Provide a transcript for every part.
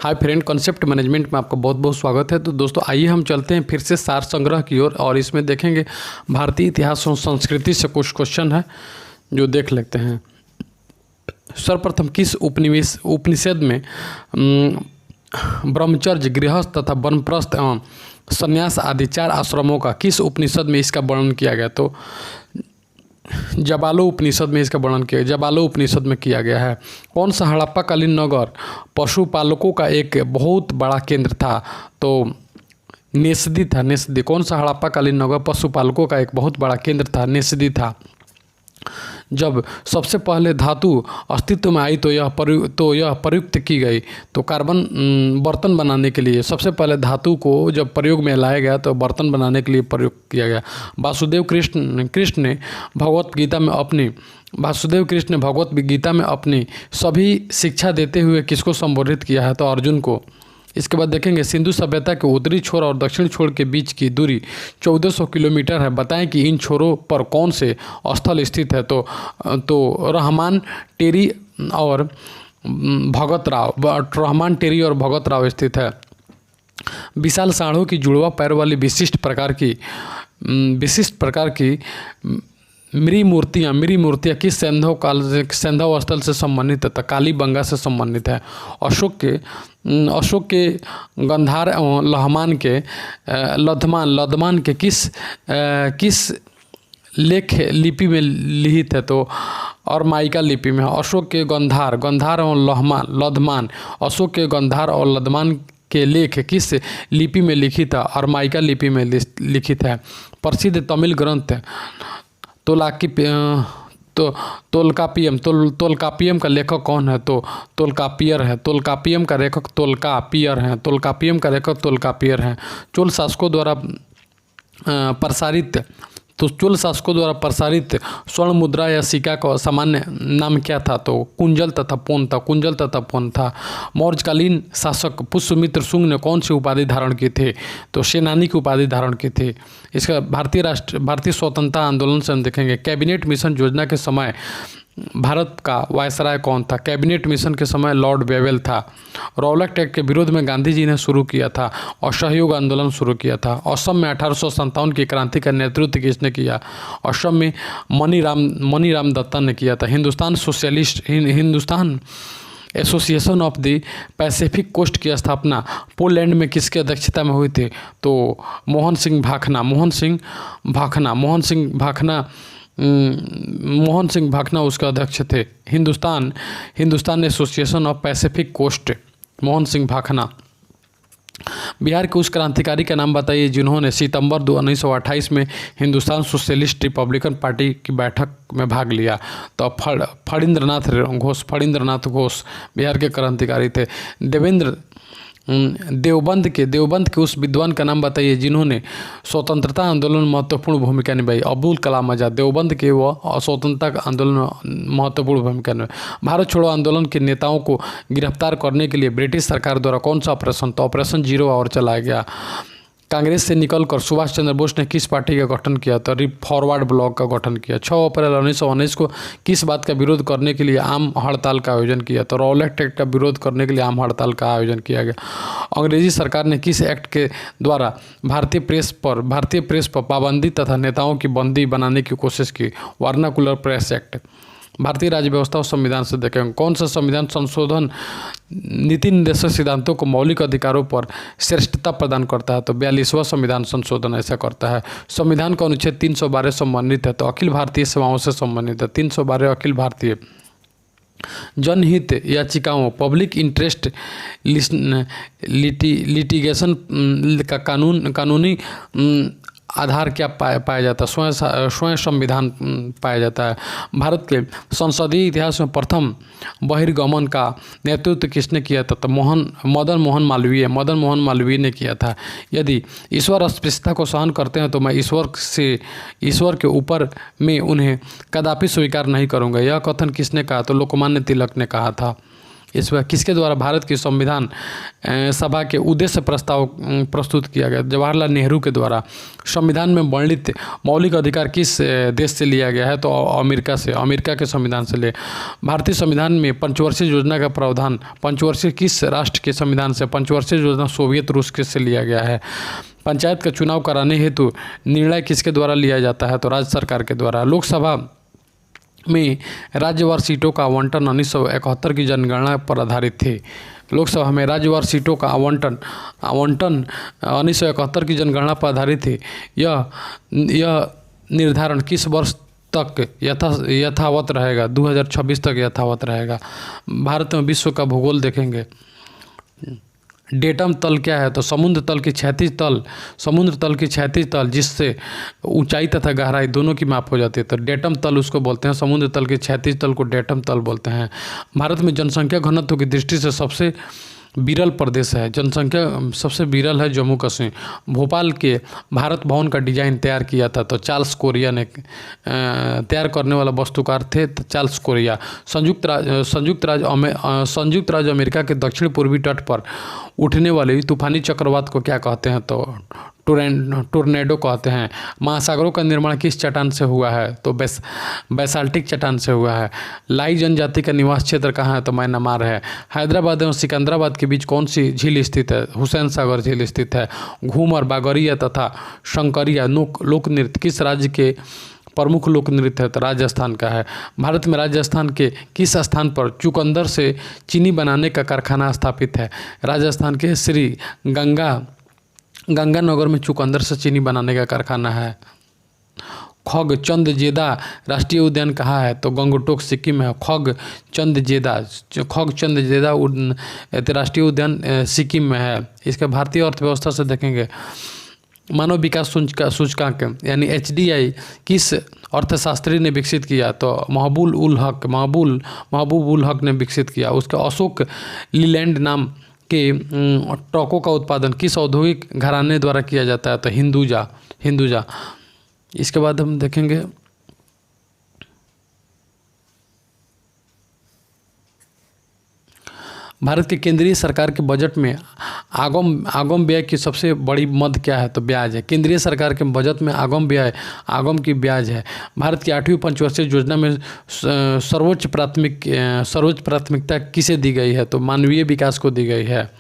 Hi friend, concept management में आपका बहुत बहुत स्वागत है। तो दोस्तों आइए हम चलते हैं फिर से सार संग्रह की ओर और इसमें देखेंगे भारतीय इतिहास और संस्कृति से कुछ क्वेश्चन है जो देख लेते हैं। सर्वप्रथम किस उपनिषद में ब्रह्मचर्य, गृहस्थ तथा वनप्रस्थ एवं संन्यास आदि 4 आश्रमों का किस उपनिषद में इसका वर्णन किया गया? तो जबालो उपनिषद में इसका वर्णन किया, जबालो उपनिषद में किया गया है। कौन सा हड़प्पाकालीन नगर पशुपालकों का एक बहुत बड़ा केंद्र था? तो नेसदी था। नेसदी। कौन सा हड़प्पाकालीन नगर पशुपालकों का एक बहुत बड़ा केंद्र था? नेसदी था। जब सबसे पहले धातु अस्तित्व में आई तो यह प्रयुक्त की गई। तो कार्बन बर्तन बनाने के लिए सबसे पहले धातु को जब प्रयोग में लाया गया तो बर्तन बनाने के लिए प्रयोग किया गया। वासुदेव कृष्ण ने भगवत गीता में अपनी सभी शिक्षा देते हुए किसको संबोधित किया है? तो अर्जुन को। इसके बाद देखेंगे सिंधु सभ्यता के उत्तरी छोर और दक्षिण छोर के बीच की दूरी 1400 किलोमीटर है। बताएं कि इन छोरों पर कौन से स्थल स्थित है? तो रहमान टेरी और भगत राव स्थित है। विशाल सांडों की जुड़वा पैर वाली विशिष्ट प्रकार की मेरी मूर्तियाँ किस सैंधव स्थल से संबंधित है? कालीबंगा से संबंधित है। अशोक के गंधार एवं लधमान के किस लेख लिपि में लिखित है? तो और माइका लिपि में। अशोक के गंधार एवं लधमान, अशोक के गंधार और लधमान के लेख किस लिपि में लिखित है? और माइका लिपि में लिखित है। प्रसिद्ध तमिल ग्रंथ तोलकापियम का लेखक कौन है? तो तोलकापियर है। तोलकापियम का लेखक तोलकापियर हैं। चोल शासकों द्वारा प्रसारित स्वर्ण मुद्रा या सिक्का का सामान्य नाम क्या था? तो कुंजल तथा पोन था। मौर्यकालीन शासक पुष्यमित्र शुंग ने कौन सी उपाधि धारण की थी? तो सेनानी की उपाधि धारण की थी। इसका भारतीय स्वतंत्रता आंदोलन से हम देखेंगे कैबिनेट मिशन योजना के समय भारत का वायसराय कौन था? कैबिनेट मिशन के समय लॉर्ड वेवेल था। रौलट एक्ट के विरोध में गांधी जी ने शुरू किया था असहयोग आंदोलन शुरू किया था। असम में 1857 की क्रांति का नेतृत्व किसने किया? असम में मनीराम दत्ता ने किया था। Hindustan Association of the Pacific Coast की स्थापना पोलैंड में किसकी अध्यक्षता में हुई थी? तो मोहन सिंह भाखना उसके अध्यक्ष थे। Hindustan Association of Pacific Coast, Mohan Singh Bhakna. Bihar के उस क्रांतिकारी का नाम बताइए जिन्होंने सितंबर 1928 में हिंदुस्तान सोशलिस्ट रिपब्लिकन पार्टी की बैठक में भाग लिया? तो फणींद्रनाथ घोष बिहार के क्रांतिकारी थे। देवबंद के उस विद्वान का नाम बताइए जिन्होंने स्वतंत्रता आंदोलन में महत्वपूर्ण भूमिका निभाई? अबुल कलाम आजाद। देवबंद के वो स्वतंत्रता आंदोलन में महत्वपूर्ण भूमिका निभाई। भारत छोड़ो आंदोलन के नेताओं को गिरफ्तार करने के लिए ब्रिटिश सरकार द्वारा कौन सा ऑपरेशन? तो ऑपरेशन 0 आवर चलाया गया। कांग्रेस से निकलकर सुभाष चंद्र बोस ने किस पार्टी का गठन किया? तो फॉरवर्ड ब्लॉक का गठन किया। 6 अप्रैल 1919 को किस बात का विरोध करने के लिए आम हड़ताल का आयोजन किया? तो रौलट एक्ट का विरोध करने के लिए आम हड़ताल का आयोजन किया गया। अंग्रेजी सरकार ने किस एक्ट के द्वारा भारतीय प्रेस पर पाबंदी तथा नेताओं की बंदी बनाने की कोशिश की? Vernacular press act. भारतीय राज्य व्यवस्था और संविधान से देखेंगे कौन सा संविधान संशोधन नीति निर्देशक सिद्धांतों को मौलिक अधिकारों पर श्रेष्ठता प्रदान करता है? तो 42वां संविधान संशोधन ऐसा करता है। संविधान का अनुच्छेद 312 संबंधित है? तो अखिल भारतीय सेवाओं से संबंधित है। 312 अखिल भारतीय जनहित याचिकाओं पब्लिक इंटरेस्ट लिटिगेशन का कानूनी आधार क्या पाया जाता है? स्वयं संविधान पाया जाता है। भारत के संसदीय इतिहास में प्रथम बहिर्गमन का नेतृत्व किसने किया था? तो मदन मोहन मालवीय ने किया था। यदि ईश्वर अस्पृश्यता को सहन करते हैं तो मैं ईश्वर के ऊपर में उन्हें कदापि स्वीकार नहीं करूँगा। यह कथन किसने कहा? तो लोकमान्य तिलक ने कहा था। इस वह किसके द्वारा भारत की संविधान सभा के उद्देश्य प्रस्ताव प्रस्तुत किया गया? जवाहरलाल नेहरू के द्वारा। संविधान में वर्णित मौलिक अधिकार किस देश से लिया गया है? तो अमेरिका से, अमेरिका के संविधान से ले। भारतीय संविधान में पंचवर्षीय योजना का प्रावधान पंचवर्षीय किस राष्ट्र के संविधान से? पंचवर्षीय योजना सोवियत रूस के से लिया गया है। पंचायत का चुनाव कराने हेतु निर्णय किसके द्वारा लिया जाता है? तो राज्य सरकार के द्वारा। लोकसभा में राज्यवार सीटों का आवंटन 1971 की जनगणना पर आधारित थे। लोकसभा में राज्यवार सीटों का आवंटन 1971 की जनगणना पर आधारित थे। यह निर्धारण किस वर्ष तक यथावत रहेगा? 2026 तक यथावत रहेगा। भारत में विश्व का भूगोल देखेंगे। डेटम तल क्या है? तो समुद्र तल की क्षैतिज तल जिससे ऊंचाई तथा गहराई दोनों की माप हो जाती है, तो डेटम तल उसको बोलते हैं। समुद्र तल के क्षैतिज तल को डेटम तल बोलते हैं। भारत में जनसंख्या घनत्व की दृष्टि से सबसे विरल प्रदेश है। जनसंख्या सबसे विरल है जम्मू कश्मीर। भोपाल के भारत भवन का डिजाइन तैयार किया था तो चार्ल्स कोरिया ने तैयार करने वाला वास्तुकार थे चार्ल्स कोरिया। संयुक्त राज्य अमेरिका के दक्षिण पूर्वी तट पर उठने वाले तूफानी चक्रवात को क्या कहते हैं? तो टोर्नेडो कहते हैं। महासागरों का निर्माण किस चट्टान से हुआ है? तो बैसाल्टिक चट्टान से हुआ है। लाई जनजाति का निवास क्षेत्र कहाँ है? तो म्यांमार है। हैदराबाद एवं सिकंदराबाद के बीच कौन सी झील स्थित है? हुसैन सागर झील स्थित है। घूमर, बागरिया तथा शंकरिया लोक नृत्य किस राज्य के प्रमुख लोक नृत्य है? तो राजस्थान का है। भारत में राजस्थान के किस स्थान पर चुकंदर से चीनी बनाने का कारखाना स्थापित है? राजस्थान के श्री गंगानगर में चुकंदर से चीनी बनाने का कारखाना है। खगचंदजेदा राष्ट्रीय उद्यान कहाँ है? तो गंगटोक सिक्किम है। खगचंदजेदा राष्ट्रीय उद्यान सिक्किम में है। इसका भारतीय अर्थव्यवस्था से देखेंगे। मानव विकास सूचकांक यानी HDI किस अर्थशास्त्री ने विकसित किया? तो महबूब उल हक ने विकसित किया। उसका अशोक लीलैंड नाम के ट्रकों का उत्पादन किस औद्योगिक घराने द्वारा किया जाता है? तो हिंदुजा। इसके बाद हम देखेंगे भारत के केंद्रीय सरकार के बजट में आगम व्यय की सबसे बड़ी मद क्या है? तो ब्याज है। केंद्रीय सरकार के बजट में आगम की ब्याज है। भारत की 8वीं पंचवर्षीय योजना में सर्वोच्च प्राथमिकता किसे दी गई है? तो मानवीय विकास को दी गई है।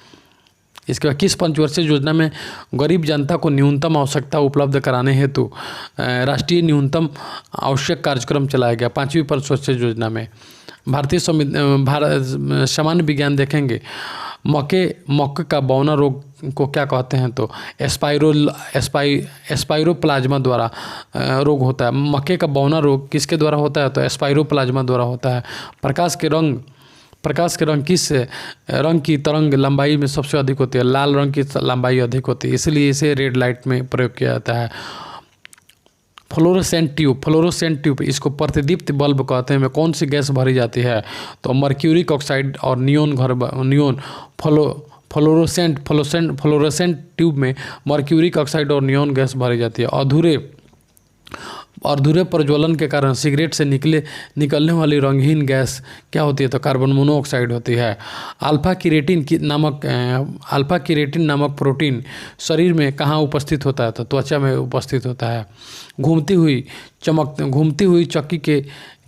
इसके बाद किस पंचवर्षीय योजना में गरीब जनता को न्यूनतम आवश्यकता उपलब्ध कराने हेतु राष्ट्रीय न्यूनतम आवश्यक कार्यक्रम चलाया गया? 5वीं पंचवर्षीय योजना में। भारतीय सामान्य विज्ञान देखेंगे। मक्के का बौना रोग को क्या कहते हैं? तो एस्पाइरोप्लाज्मा द्वारा रोग होता है। मक्के का बौना रोग किसके द्वारा होता है? तो एस्पाइरोप्लाज्मा द्वारा होता है। प्रकाश के रंग किस रंग की तरंग लंबाई में सबसे अधिक होती है? लाल रंग की लंबाई अधिक होती है, इसलिए इसे रेड लाइट में प्रयोग किया जाता है। फ्लोरोसेंट ट्यूब इसको प्रतिदीप्त बल्ब कहते हैं। में कौन सी गैस भरी जाती है? तो मर्क्यूरिक ऑक्साइड और नियोन। फ्लोरोसेंट ट्यूब में मर्क्यूरिक ऑक्साइड और नियोन गैस भरी जाती है। अधूरे प्रज्वलन के कारण सिगरेट से निकलने वाली रंगहीन गैस क्या होती है? तो कार्बन मोनोऑक्साइड होती है। अल्फा किरेटिन नामक प्रोटीन शरीर में कहाँ उपस्थित होता है? तो त्वचा में उपस्थित होता है। घूमती हुई चक्की के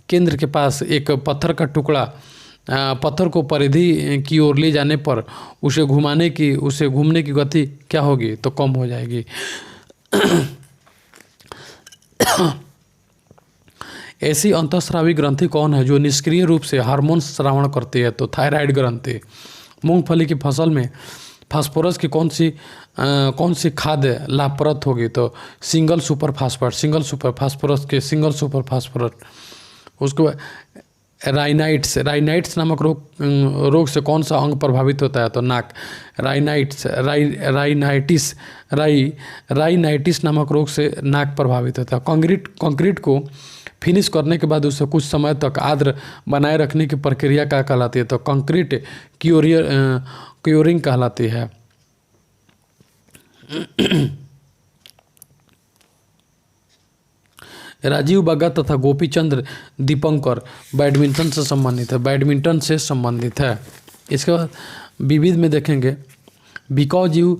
केंद्र के पास एक पत्थर का टुकड़ा पत्थर को परिधि की ओर ले जाने पर उसे घूमने की गति क्या होगी? तो कम हो जाएगी। ऐसी अंतःस्रावी ग्रंथि कौन है जो निष्क्रिय रूप से हार्मोन स्रावण करती है? तो थायराइड ग्रंथि। मूंगफली की फसल में फास्फोरस की कौन सी खाद लाभप्रद होगी? तो सिंगल सुपर फास्फोरस। उसके बाद राइनाइट्स नामक रोग से कौन सा अंग प्रभावित होता है? तो नाक। राइनाइटिस नामक रोग से नाक प्रभावित होता है। कंक्रीट को फिनिश करने के बाद उसे कुछ समय तक आर्द्र बनाए रखने की प्रक्रिया क्या कहलाती है? तो कंक्रीट क्योरिंग कहलाती है। राजीव बग्गा तथा गोपीचंद्र दीपंकर बैडमिंटन से संबंधित है। इसके बाद विविध में देखेंगे because you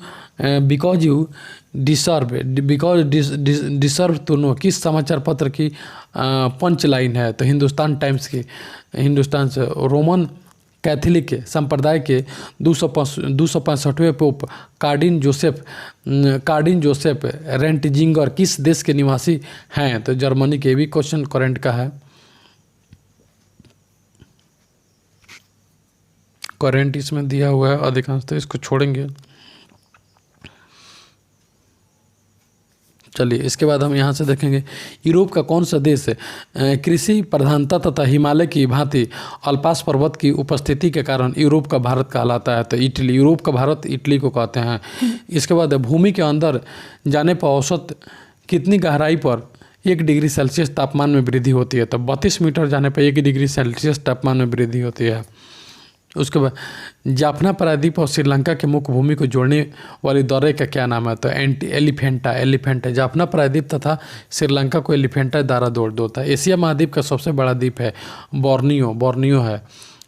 deserve to know किस समाचार पत्र की पंच लाइन है? तो हिंदुस्तान टाइम्स की। हिंदुस्तान से रोमन कैथोलिक के संप्रदाय के 265वें पोप कार्डिन जोसेफ रेंटजिंगर किस देश के निवासी हैं? तो जर्मनी के। भी क्वेश्चन करंट का है, करंट इसमें दिया हुआ है अधिकांश, तो इसको छोड़ेंगे। चलिए इसके बाद हम यहाँ से देखेंगे यूरोप का कौन सा देश कृषि प्रधानता तथा हिमालय की भांति अल्पास पर्वत की उपस्थिति के कारण यूरोप का भारत कहलाता है? तो इटली। यूरोप का भारत इटली को कहते हैं। इसके बाद भूमि के अंदर जाने पर औसत कितनी गहराई पर 1 डिग्री सेल्सियस तापमान में वृद्धि होती है? तो 32 मीटर जाने पर 1 डिग्री सेल्सियस तापमान में वृद्धि होती है। उसके बाद जाफना प्रायद्वीप और श्रीलंका के मुख्य भूमि को जोड़ने वाली दौरे का क्या नाम है? तो एलिफेंटा। जाफना प्रायद्वीप तथा श्रीलंका को एलिफेंटा द्वारा जोड़ता है। एशिया महाद्वीप का सबसे बड़ा द्वीप है बोर्नियो है।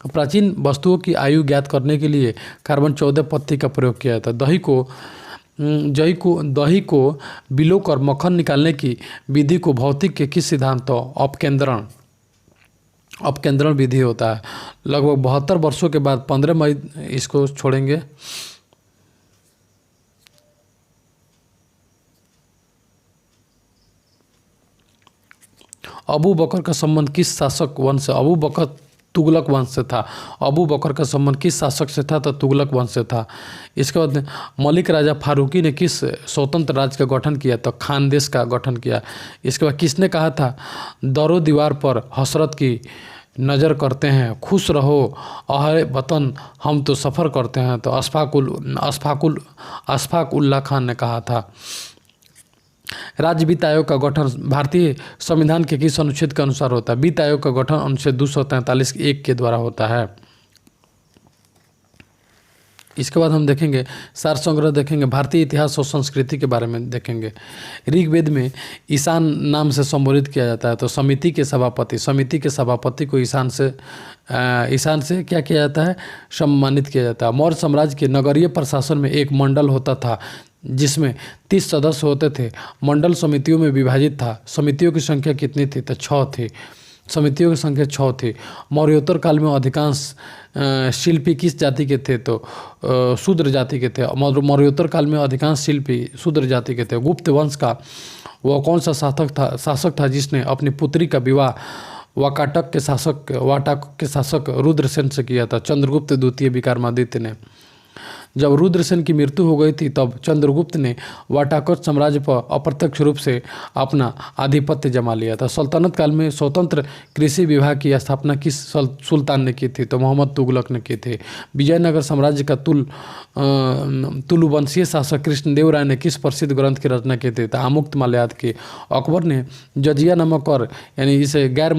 प्राचीन वस्तुओं की आयु ज्ञात करने के लिए कार्बन 14 पत्ती का प्रयोग किया था। दही को बिलोकर मक्खन निकालने की विधि को भौतिक के किस सिद्धांतों अपकेंद्रण विधि होता है? लगभग 72 वर्षों के बाद 15 मई, इसको छोड़ेंगे। अबू बकर का संबंध किस शासक वंश से? अबू बकर तुगलक वंश से था। अबू बकर का संबंध किस शासक से था? तो तुगलक वंश से था। इसके बाद मलिक राजा फारूकी ने किस स्वतंत्र राज्य का गठन किया? तो खानदेश का गठन किया। इसके बाद किसने कहा था दरो दीवार पर हसरत की नज़र करते हैं, खुश रहो अहले वतन हम तो सफ़र करते हैं? तो अशफाक उल्लाह खान ने कहा था। राज्य वित्त आयोग का गठन भारतीय संविधान के किस अनुच्छेद के अनुसार होता है? वित्त आयोग का गठन अनुच्छेद 243(1) के द्वारा होता है। इसके बाद हम देखेंगे सार संग्रह, देखेंगे भारतीय इतिहास और संस्कृति के बारे में देखेंगे। ऋग्वेद में ईशान नाम से संबोधित किया जाता है। तो समिति के सभापति को ईशान से क्या किया जाता है? सम्मानित किया जाता है। मौर्य साम्राज्य के नगरीय प्रशासन में एक मंडल होता था जिसमें 30 सदस्य होते थे। मंडल समितियों में विभाजित था। समितियों की संख्या कितनी थी? तो 6 थी। समितियों की संख्या 6 थी। मौर्योत्तर काल में अधिकांश शिल्पी किस जाति के थे? तो शूद्र जाति के थे। मौर्योत्तर काल में अधिकांश शिल्पी शूद्र जाति के थे। गुप्त वंश का वह कौन सा शासक था जिसने अपनी पुत्री का विवाह वाकाटक के शासक रुद्रसेन से किया था? चंद्रगुप्त द्वितीय विक्रमादित्य ने। जब रुद्रसेन की मृत्यु हो गई थी तब चंद्रगुप्त ने वाटाकट साम्राज्य पर अप्रत्यक्ष रूप से अपना आधिपत्य जमा लिया था। सल्तनत काल में स्वतंत्र कृषि विभाग की स्थापना किस सुल्तान ने की थी? तो मोहम्मद तुगलक ने की थी। विजयनगर साम्राज्य का तुलुवंशीय शासक कृष्णदेव राय ने किस प्रसिद्ध ग्रंथ की रचना की थी? तो आमुक्त माल्याद की। अकबर ने जजिया नामक कर यानी इसे गैर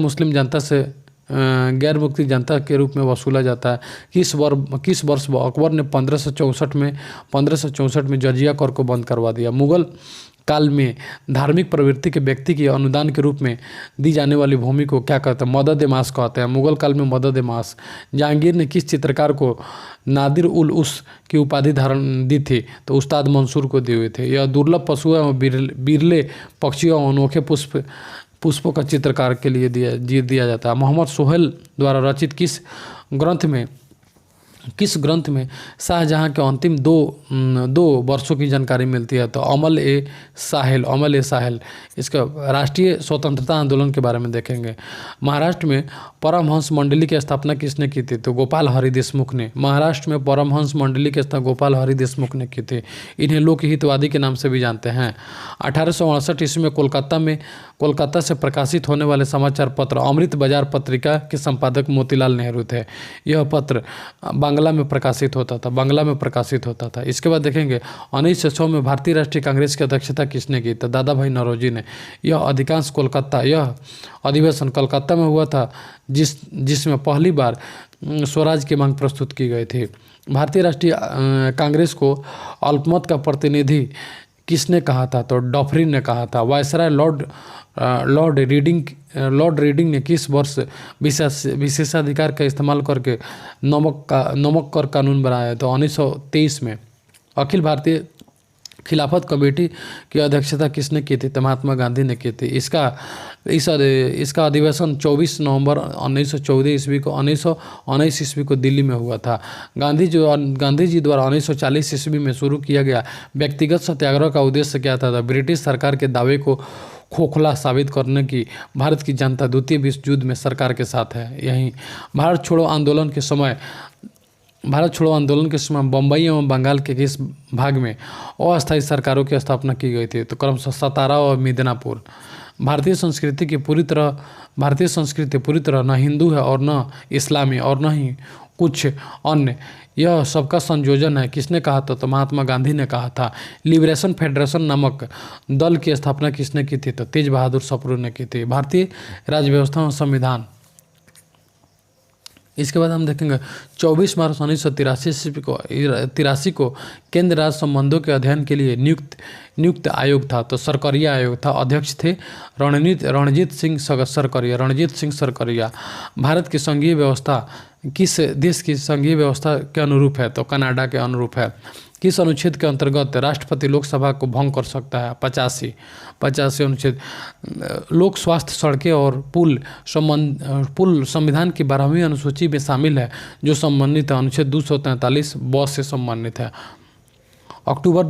मुक्ति जनता के रूप में वसूला जाता है। किस वर्ष अकबर ने 1564 में जजिया कर को बंद करवा दिया? मुगल काल में धार्मिक प्रवृत्ति के व्यक्ति की अनुदान के रूप में दी जाने वाली भूमि को क्या कहते हैं? मदद-ए-मास कहते हैं। मुगल काल में मदद-ए-मास। जहांगीर ने किस चित्रकार को नादिर उल उस की उपाधि धारण दी थी? तो उस्ताद मंसूर को दिए हुए थे। यह दुर्लभ पशुओं एवं बिरले पक्षियों और अनोखे पुष्पों का चित्रकार के लिए दिया जाता है। मोहम्मद सोहेल द्वारा रचित किस ग्रंथ में शाहजहां के अंतिम दो वर्षों की जानकारी मिलती है? तो अमल-ए साहिल। इसका राष्ट्रीय स्वतंत्रता आंदोलन के बारे में देखेंगे। महाराष्ट्र में परमहंस मंडली की स्थापना किसने की थी? तो गोपाल हरि देशमुख ने। महाराष्ट्र में परमहंस मंडली की स्थापना गोपाल हरि देशमुख ने की थी। इन्हें लोकहितवादी के नाम से भी जानते हैं। 1868 ईस्वी में कोलकाता से प्रकाशित होने वाले समाचार पत्र अमृत बाजार पत्रिका के संपादक मोतीलाल नेहरू थे। यह पत्र बांग्ला में प्रकाशित होता था। इसके बाद देखेंगे 1906 में भारतीय राष्ट्रीय कांग्रेस की अध्यक्षता किसने की? तो दादा भाई नौरोजी ने। यह अधिवेशन कलकत्ता में हुआ था जिसमें पहली बार स्वराज की मांग प्रस्तुत की गई थी। भारतीय राष्ट्रीय कांग्रेस को अल्पमत का प्रतिनिधि किसने कहा था? तो डॉफरिन ने कहा था। वायसराय लॉर्ड रीडिंग ने किस वर्ष विशेषाधिकार का इस्तेमाल करके नमक कर कानून बनाया? तो 1923 में। अखिल भारतीय खिलाफत कमेटी की अध्यक्षता किसने की थी? तो महात्मा गांधी ने की थी। इसका अधिवेशन 24 नवंबर 1914 ईस्वी को 1919 ईस्वी को दिल्ली में हुआ था। गांधी जी द्वारा 1940 ईस्वी में शुरू किया गया व्यक्तिगत सत्याग्रह का उद्देश्य क्या था? ब्रिटिश सरकार के दावे को खोखला साबित करने की भारत की जनता द्वितीय विश्व युद्ध में सरकार के साथ है। यहीं भारत छोड़ो आंदोलन के समय बम्बई एवं बंगाल के किस भाग में अस्थायी सरकारों की स्थापना की गई थी? तो क्रमशः सतारा और मिदनापुर। भारतीय संस्कृति पूरी तरह न हिंदू है और न इस्लामी और न ही कुछ अन्य, यह सबका संयोजन है। किसने कहा था? तो महात्मा गांधी ने कहा था। लिबरेशन फेडरेशन नामक दल की स्थापना किसने की थी? तो तेज बहादुर सप्रू ने की थी। भारतीय राज्य व्यवस्था और संविधान। इसके बाद हम देखेंगे 24 मार्च 1983 को केंद्र राज्य संबंधों के अध्ययन के लिए नियुक्त आयोग था। तो सरकरिया आयोग था। अध्यक्ष थे रणजीत सिंह सरकरिया। भारत की संघीय व्यवस्था किस देश की संघीय व्यवस्था के अनुरूप है? तो कनाडा के अनुरूप है। किस अनुच्छेद के अंतर्गत राष्ट्रपति लोकसभा को भंग कर सकता है? 85 अनुच्छेद। लोक स्वास्थ्य, सड़कें और पुल संविधान की 12वीं अनुसूची में शामिल है, जो संबंधित है अनुच्छेद 243 ब से संबंधित है। अक्टूबर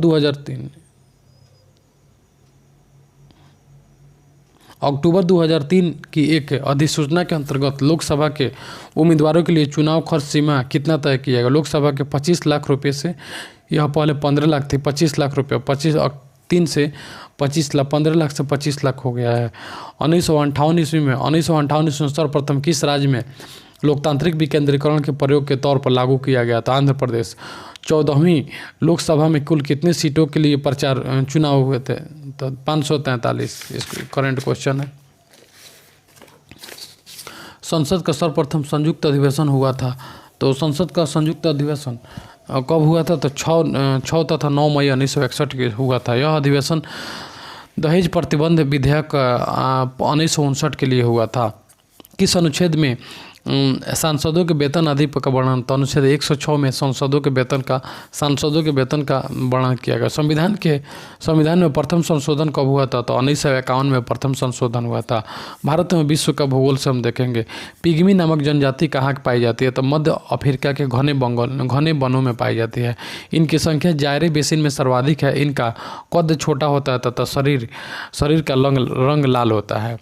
2003 की एक अधिसूचना के अंतर्गत लोकसभा के उम्मीदवारों के लिए चुनाव खर्च सीमा कितना तय किया गया? लोकसभा के 25 लाख रुपये से, यह पहले 15 लाख थी, 25 लाख रुपये, 3 से 25 लाख, 15 लाख से 25 लाख हो गया है। 1958 ईस्वी में सर्वप्रथम किस राज्य में लोकतांत्रिक विकेंद्रीकरण के प्रयोग के तौर पर लागू किया गया था? आंध्र प्रदेश। 14वीं लोकसभा में कुल कितनी सीटों के लिए चुनाव हुए थे? तो 543। इसको करंट क्वेश्चन है। संसद का सर्वप्रथम संयुक्त अधिवेशन हुआ था। तो संसद का संयुक्त अधिवेशन कब हुआ था? तो 6 तथा 9 मई 1961 के हुआ था। यह अधिवेशन दहेज प्रतिबंध विधेयक 1959 के लिए हुआ था। किस अनुच्छेद में सांसदों के वेतन आदि का वर्णन? तो अनुच्छेद 106 में सांसदों के वेतन का वर्णन किया गया। संविधान में प्रथम संशोधन कब हुआ था? तो 1951 में प्रथम संशोधन हुआ था। भारत में विश्व का भूगोल से हम देखेंगे। पिग्मी नामक जनजाति कहाँ पाई जाती है? तो मध्य अफ्रीका के घने वनों में पाई जाती है। इनकी संख्या जायरे बेसिन में सर्वाधिक है। इनका कद छोटा होता है तथा शरीर का रंग लाल होता है।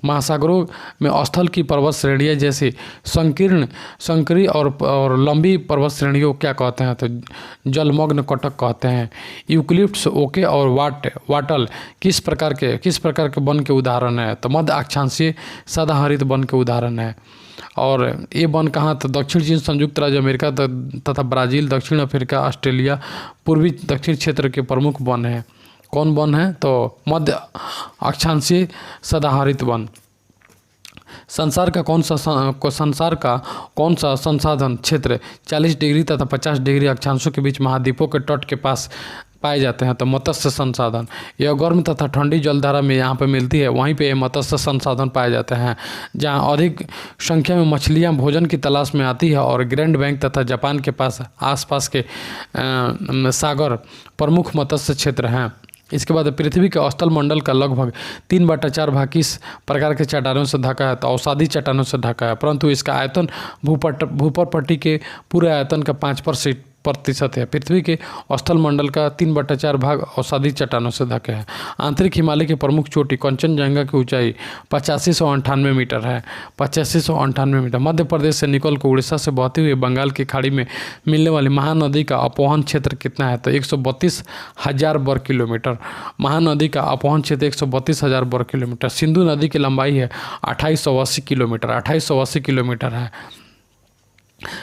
महासागरों में स्थल की पर्वत श्रेणियाँ जैसे संकरी और लंबी पर्वत श्रेणियों क्या कहते हैं? तो जलमग्न कटक कहते हैं। यूकलिप्टस, ओके और वाटल किस प्रकार के वन के उदाहरण है? तो मध्य अक्षांशीय सदाहरित वन के उदाहरण है। और ये वन कहाँ? तो दक्षिण चीन, संयुक्त राज्य अमेरिका तथा ब्राज़ील, दक्षिण अफ्रीका, ऑस्ट्रेलिया, पूर्वी दक्षिण क्षेत्र के प्रमुख वन हैं। कौन वन है? तो मध्य अक्षांशीय सदाहरित वन। संसार का कौन सा संसाधन क्षेत्र 40 डिग्री तथा 50 डिग्री अक्षांशों के बीच महाद्वीपों के तट के पास पाए जाते हैं? तो मत्स्य संसाधन। यह गर्म तथा ठंडी जलधारा में यहाँ पे मिलती है, वहीं पे मत्स्य संसाधन पाए जाते हैं। जहाँ अधिक संख्या में मछलियाँ भोजन की तलाश में आती है और ग्रैंड बैंक तथा जापान के आसपास के सागर प्रमुख मत्स्य क्षेत्र हैं। इसके बाद पृथ्वी के स्थल मंडल का लगभग 3/4 भाग किस प्रकार के चट्टानों से ढका है? तो अवसादी चट्टानों से ढका है, परंतु इसका आयतन भूपर पट्टी के पूरे आयतन का 5% है। पृथ्वी के स्थल मंडल का 3/4 भाग अवसादी चट्टानों से ढके हैं। आंतरिक हिमालय की प्रमुख चोटी कंचनजंगा की ऊंचाई 8598 मीटर है। 8598 मीटर। मध्य प्रदेश से निकल कर उड़ीसा से बहती हुई बंगाल की खाड़ी में मिलने वाली महानदी का अपवहन क्षेत्र कितना है? तो 132,000 वर्ग किलोमीटर। महानदी का अपवहन क्षेत्र 132,000 वर्ग किलोमीटर। सिंधु नदी की लंबाई है 2880 किलोमीटर है।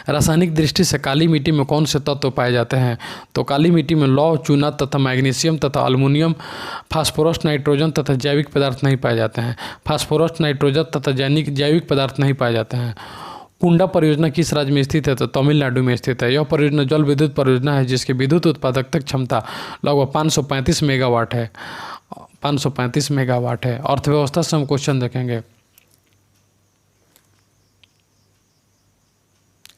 रासायनिक दृष्टि से काली मिट्टी में कौन से तत्व पाए जाते हैं? तो काली मिट्टी में लौह, चूना तथा मैग्नीशियम तथा अल्युमिनियम, फास्फोरस, नाइट्रोजन तथा जैविक पदार्थ नहीं पाए जाते हैं। फास्फोरस, नाइट्रोजन तथा जैविक पदार्थ नहीं पाए जाते हैं। कुंडा परियोजना किस राज्य में स्थित है? तो तमिलनाडु में स्थित है। यह परियोजना जल विद्युत परियोजना है जिसकी विद्युत उत्पादकता क्षमता लगभग 535 मेगावाट है। 535 मेगावाट है। अर्थव्यवस्था से हम क्वेश्चन देखेंगे।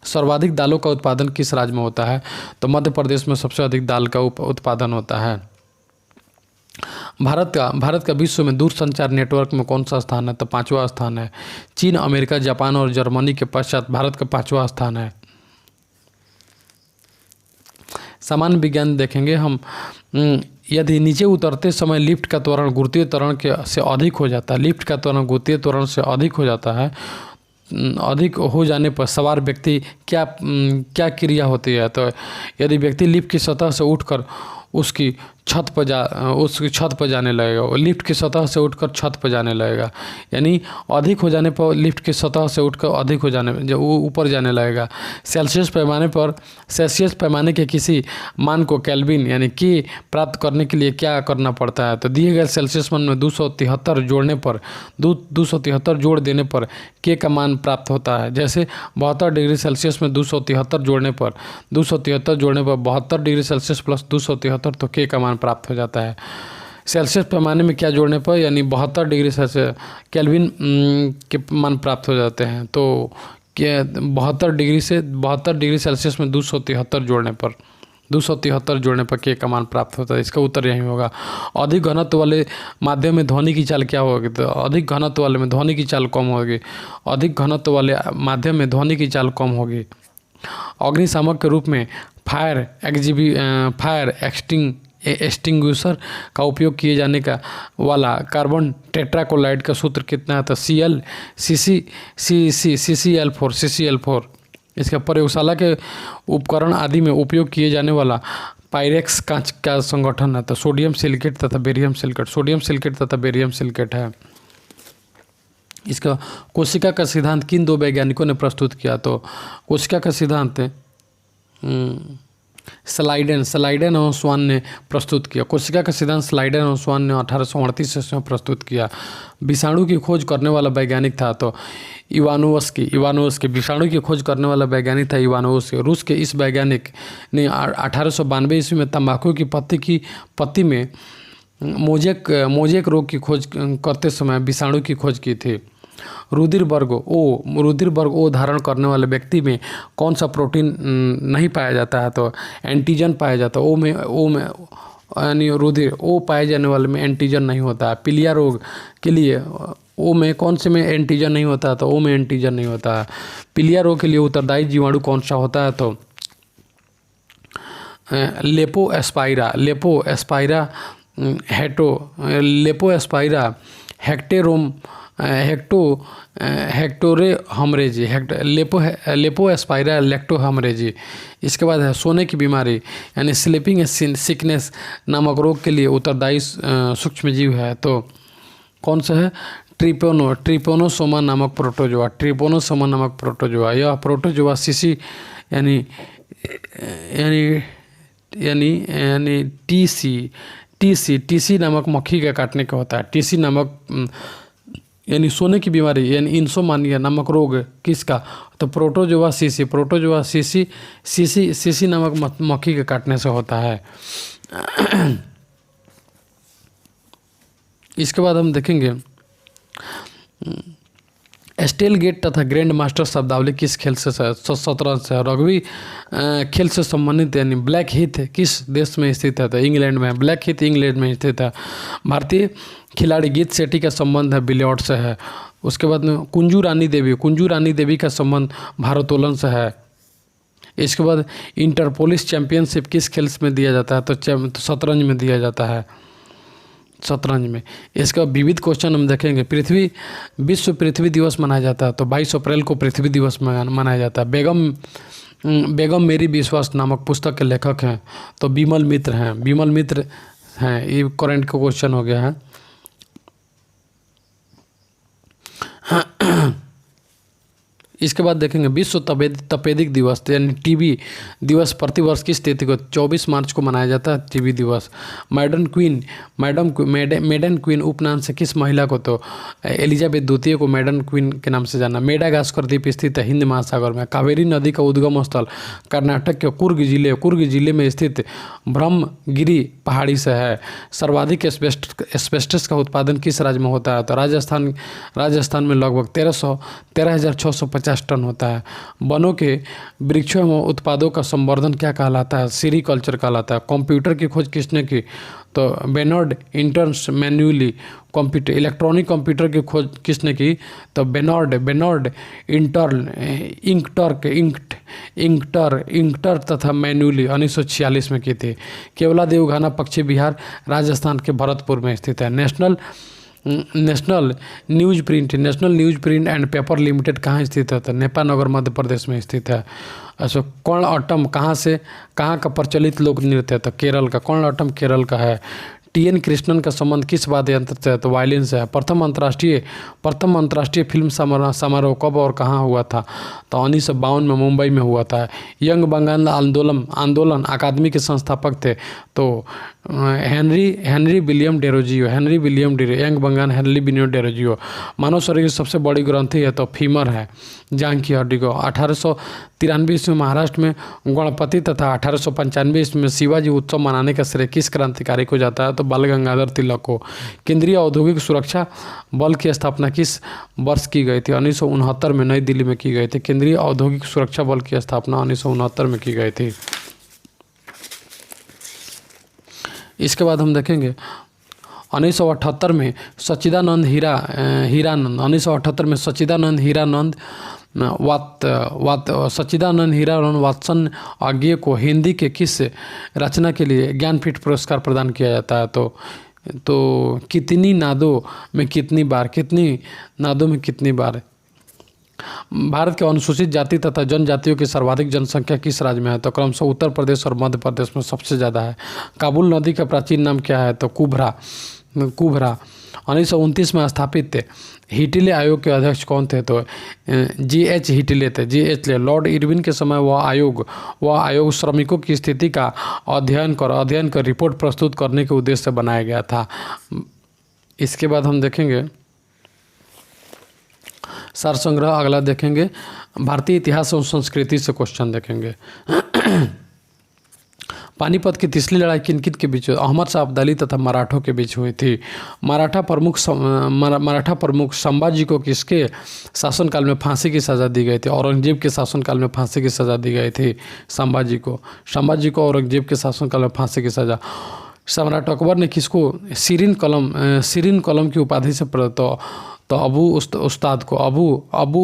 सर्वाधिक दालों का उत्पादन किस राज्य में होता है? तो मध्य प्रदेश में सबसे अधिक दाल का उत्पादन होता है। भारत का विश्व में दूरसंचार नेटवर्क में कौन सा स्थान है? तो 5वां स्थान है। चीन, अमेरिका, जापान और जर्मनी के पश्चात भारत का 5वां स्थान है। सामान्य विज्ञान देखेंगे हम। यदि नीचे उतरते समय लिफ्ट का त्वरण गुरुत्वीय त्वरण के से अधिक हो जाता है, लिफ्ट का त्वरण गुरुत्वीय त्वरण से अधिक हो जाता है, अधिक हो जाने पर सवार व्यक्ति क्या क्रिया होती है? तो यदि व्यक्ति लिफ्ट की सतह से उठकर उसकी छत पर जाने लगेगा, और लिफ्ट की सतह से उठकर छत पर जाने लगेगा, यानी अधिक हो जाने पर लिफ्ट की सतह से उठकर अधिक हो जाने जब वो ऊपर जाने लगेगा। सेल्सियस पैमाने के किसी मान को केल्विन यानी कि प्राप्त करने के लिए क्या करना पड़ता है? तो दिए गए सेल्सियस मान में 273 जोड़ने पर 273 जोड़ देने पर के का मान प्राप्त होता है। जैसे 72 डिग्री सेल्सियस में 273 जोड़ने पर 72 डिग्री सेल्सियस प्लस 273 तो के का मान प्राप्त हो जाता है। सेल्सियस पैमाने में क्या जोड़ने पर यानी 72 डिग्री सेल्सियस केल्विन के मान प्राप्त हो जाते हैं। तो 72 डिग्री सेल्सियस में 273 जोड़ने पर के का मान प्राप्त होता है। इसका उत्तर यही होगा। अधिक घनत्व वाले माध्यम में ध्वनि की चाल क्या होगी? तो अधिक घनत्व वाले में ध्वनि की चाल कम होगी। अधिक घनत्व वाले माध्यम में ध्वनि की चाल कम होगी। अग्निशामक के रूप में फायर एक्सटिंग्विशर का उपयोग किए जाने का वाला कार्बन टेट्राक्लोराइड का सूत्र कितना है? तो CCl4। इसका प्रयोगशाला के उपकरण आदि में उपयोग किए जाने वाला पायरेक्स कांच का संगठन है? तो सोडियम सिलिकेट तथा बेरियम सिलिकेट है। इसका कोशिका का सिद्धांत किन 2 वैज्ञानिकों ने प्रस्तुत किया? तो कोशिका का सिद्धांत स्लाइडेन और स्वान ने प्रस्तुत किया। कोशिका का सिद्धांत स्लाइडेन और स्वान ने 1838 में प्रस्तुत किया। विषाणु की खोज करने वाला वैज्ञानिक था तो इवानोव्स्की। विषाणु की खोज करने वाला वैज्ञानिक था इवानोव्स्की। रूस के इस वैज्ञानिक ने 1892 ईस्वी में तंबाकू की पत्ती में मोजेक रोग की खोज करते समय विषाणु की खोज की थी। रुधिरवर्ग ओ धारण करने वाले व्यक्ति में कौन सा प्रोटीन नहीं पाया जाता है? तो एंटीजन पाया जाता है। ओ में यानी रुधिर ओ पाए जाने वाले में एंटीजन नहीं होता है। पीलिया रोग के लिए ओ में कौन से में एंटीजन नहीं होता है? तो ओ में एंटीजन नहीं होता है। पीलिया रोग के लिए उत्तरदायी जीवाणु कौन सा होता है? तो लेपोएस्पाइरा हेक्टोरे हमरेजी लेपोएस्पाइरा लेक्टो हमरेजी। इसके बाद है सोने की बीमारी यानी स्लीपिंग सिकनेस नामक रोग के लिए उत्तरदायी सूक्ष्मजीव है। तो कौन सा है? ट्रिपोनोसोमा नामक प्रोटोजोआ। यह प्रोटोजोआ सीसी यानी टीसी नामक मक्खी का काटने का होता है। टीसी नामक यानी सोने की बीमारी यानी इंसोमानिया नामक रोग किसका? तो प्रोटोजोआ सीसी नामक मक्खी के काटने से होता है। इसके बाद हम देखेंगे स्टेल गेट तथा ग्रैंड मास्टर शब्दावली किस खेल से शतरंज से रग्बी खेल से संबंधित यानी ब्लैक हीथ किस देश में स्थित है? तो इंग्लैंड में। ब्लैक हीथ इंग्लैंड में स्थित है। भारतीय खिलाड़ी गीत सेठी का संबंध है बिलियर्ड से है। उसके बाद में कुंजू रानी देवी का संबंध भारोत्तोलन से है। इसके बाद इंटरपोलिस चैंपियनशिप किस खेल में दिया जाता है? तो शतरंज में दिया जाता है। शतरंज में। इसका विविध क्वेश्चन हम देखेंगे। विश्व पृथ्वी दिवस मनाया जाता है तो 22 अप्रैल को पृथ्वी दिवस मनाया जाता है। बेगम मेरी विश्वास नामक पुस्तक के लेखक हैं तो बिमल मित्र हैं। ये करंट का क्वेश्चन हो गया है। इसके बाद देखेंगे विश्व तपेदिक दिवस यानी टीबी दिवस प्रतिवर्ष किस तिथि को 24 मार्च को मनाया जाता है टीबी दिवस। मेडन क्वीन उपनाम से किस महिला को, तो एलिजाबेथ द्वितीय को मेडन क्वीन के नाम से जाना। मेडागास्कर द्वीप स्थित है हिंद महासागर में। कावेरी नदी का उद्गम स्थल कर्नाटक के कुर्ग जिले में स्थित ब्रह्मगिरी पहाड़ी से है। सर्वाधिक एस्बेस्टस का उत्पादन किस राज्य में होता है, तो राजस्थान में लगभग 13,650 टन होता है। वनों के वृक्षों एवं उत्पादों का संवर्धन क्या कहलाता है, सीरीकल्चर कहलाता है। कंप्यूटर की खोज किसने की, तो बेनर्ड इंटर्स मैन्युअली कंप्यूटर। इलेक्ट्रॉनिक कंप्यूटर की खोज किसने की, तो बेनर्ड इंक्टर तथा मैन्युअली 1946 में की थी। केवलादेव घाना पश्चिम बिहार राजस्थान के भरतपुर में स्थित है। National news print and paper limited कहाँ स्थित है, तो नेपानगर मध्य प्रदेश में स्थित है। अच्छा, कर्ण अट्टम कहाँ का प्रचलित लोक नृत्य है, तो केरल का। कर्ण अट्टम केरल का है। टी.एन. कृष्णन का संबंध किस वाद्य यंत्र से है, तो वायलिन से है। प्रथम अंतर्राष्ट्रीय फिल्म समारोह कब और कहाँ हुआ था, तो 1952 में मुंबई में हुआ था। यंग बंगाल आंदोलन अकादमी के संस्थापक थे, तो Henry William Derozio. Young Bengal Henry William Derozio. मानव शरीर की सबसे बड़ी ग्रंथि है, तो फीमर है, जांघ की हड्डी को। 1893 ईस्वी में महाराष्ट्र में गणपति तथा 1895 ईस्वी में शिवाजी उत्सव मनाने का श्रेय किस क्रांतिकारी को जाता है, तो बाल गंगाधर तिलक को। केंद्रीय औद्योगिक सुरक्षा बल की स्थापना किस वर्ष की गई थी, 1969 में नई दिल्ली में की गई थी। केंद्रीय औद्योगिक सुरक्षा बल की स्थापना 1969 में की गई थी। इसके बाद हम देखेंगे 1978 में सच्चिदानंद हीरानंद वात्सन आज्ञे को हिंदी के किस रचना के लिए ज्ञानपीठ पुरस्कार प्रदान किया जाता है, तो कितनी नादों में कितनी बार। भारत के अनुसूचित जाति तथा जनजातियों की सर्वाधिक जनसंख्या किस राज्य में है, तो क्रमशः उत्तर प्रदेश और मध्य प्रदेश में सबसे ज़्यादा है। काबुल नदी का प्राचीन नाम क्या है, तो कुभरा। 1929 में स्थापित थे। हिटले आयोग के अध्यक्ष कौन थे, तो G.H. हिटले थे। लॉर्ड इरविन के समय वह आयोग श्रमिकों की स्थिति का अध्ययन कर रिपोर्ट प्रस्तुत करने के उद्देश्य से बनाया गया था। इसके बाद हम देखेंगे सार संग्रह। अगला देखेंगे भारतीय इतिहास और संस्कृति से क्वेश्चन देखेंगे। पानीपत की तीसरी लड़ाई किन के बीच, अहमद शाह अब्दाली तथा मराठों के बीच हुई थी। मराठा प्रमुख संभाजी को किसके शासनकाल में फांसी की सज़ा दी गई थी, औरंगजेब के शासनकाल में फांसी की सज़ा दी गई थी। संभाजी को औरंगजेब के शासनकाल में फांसी की सज़ा। सम्राट अकबर ने किसको सीरीन कलम की उपाधि से तो अबू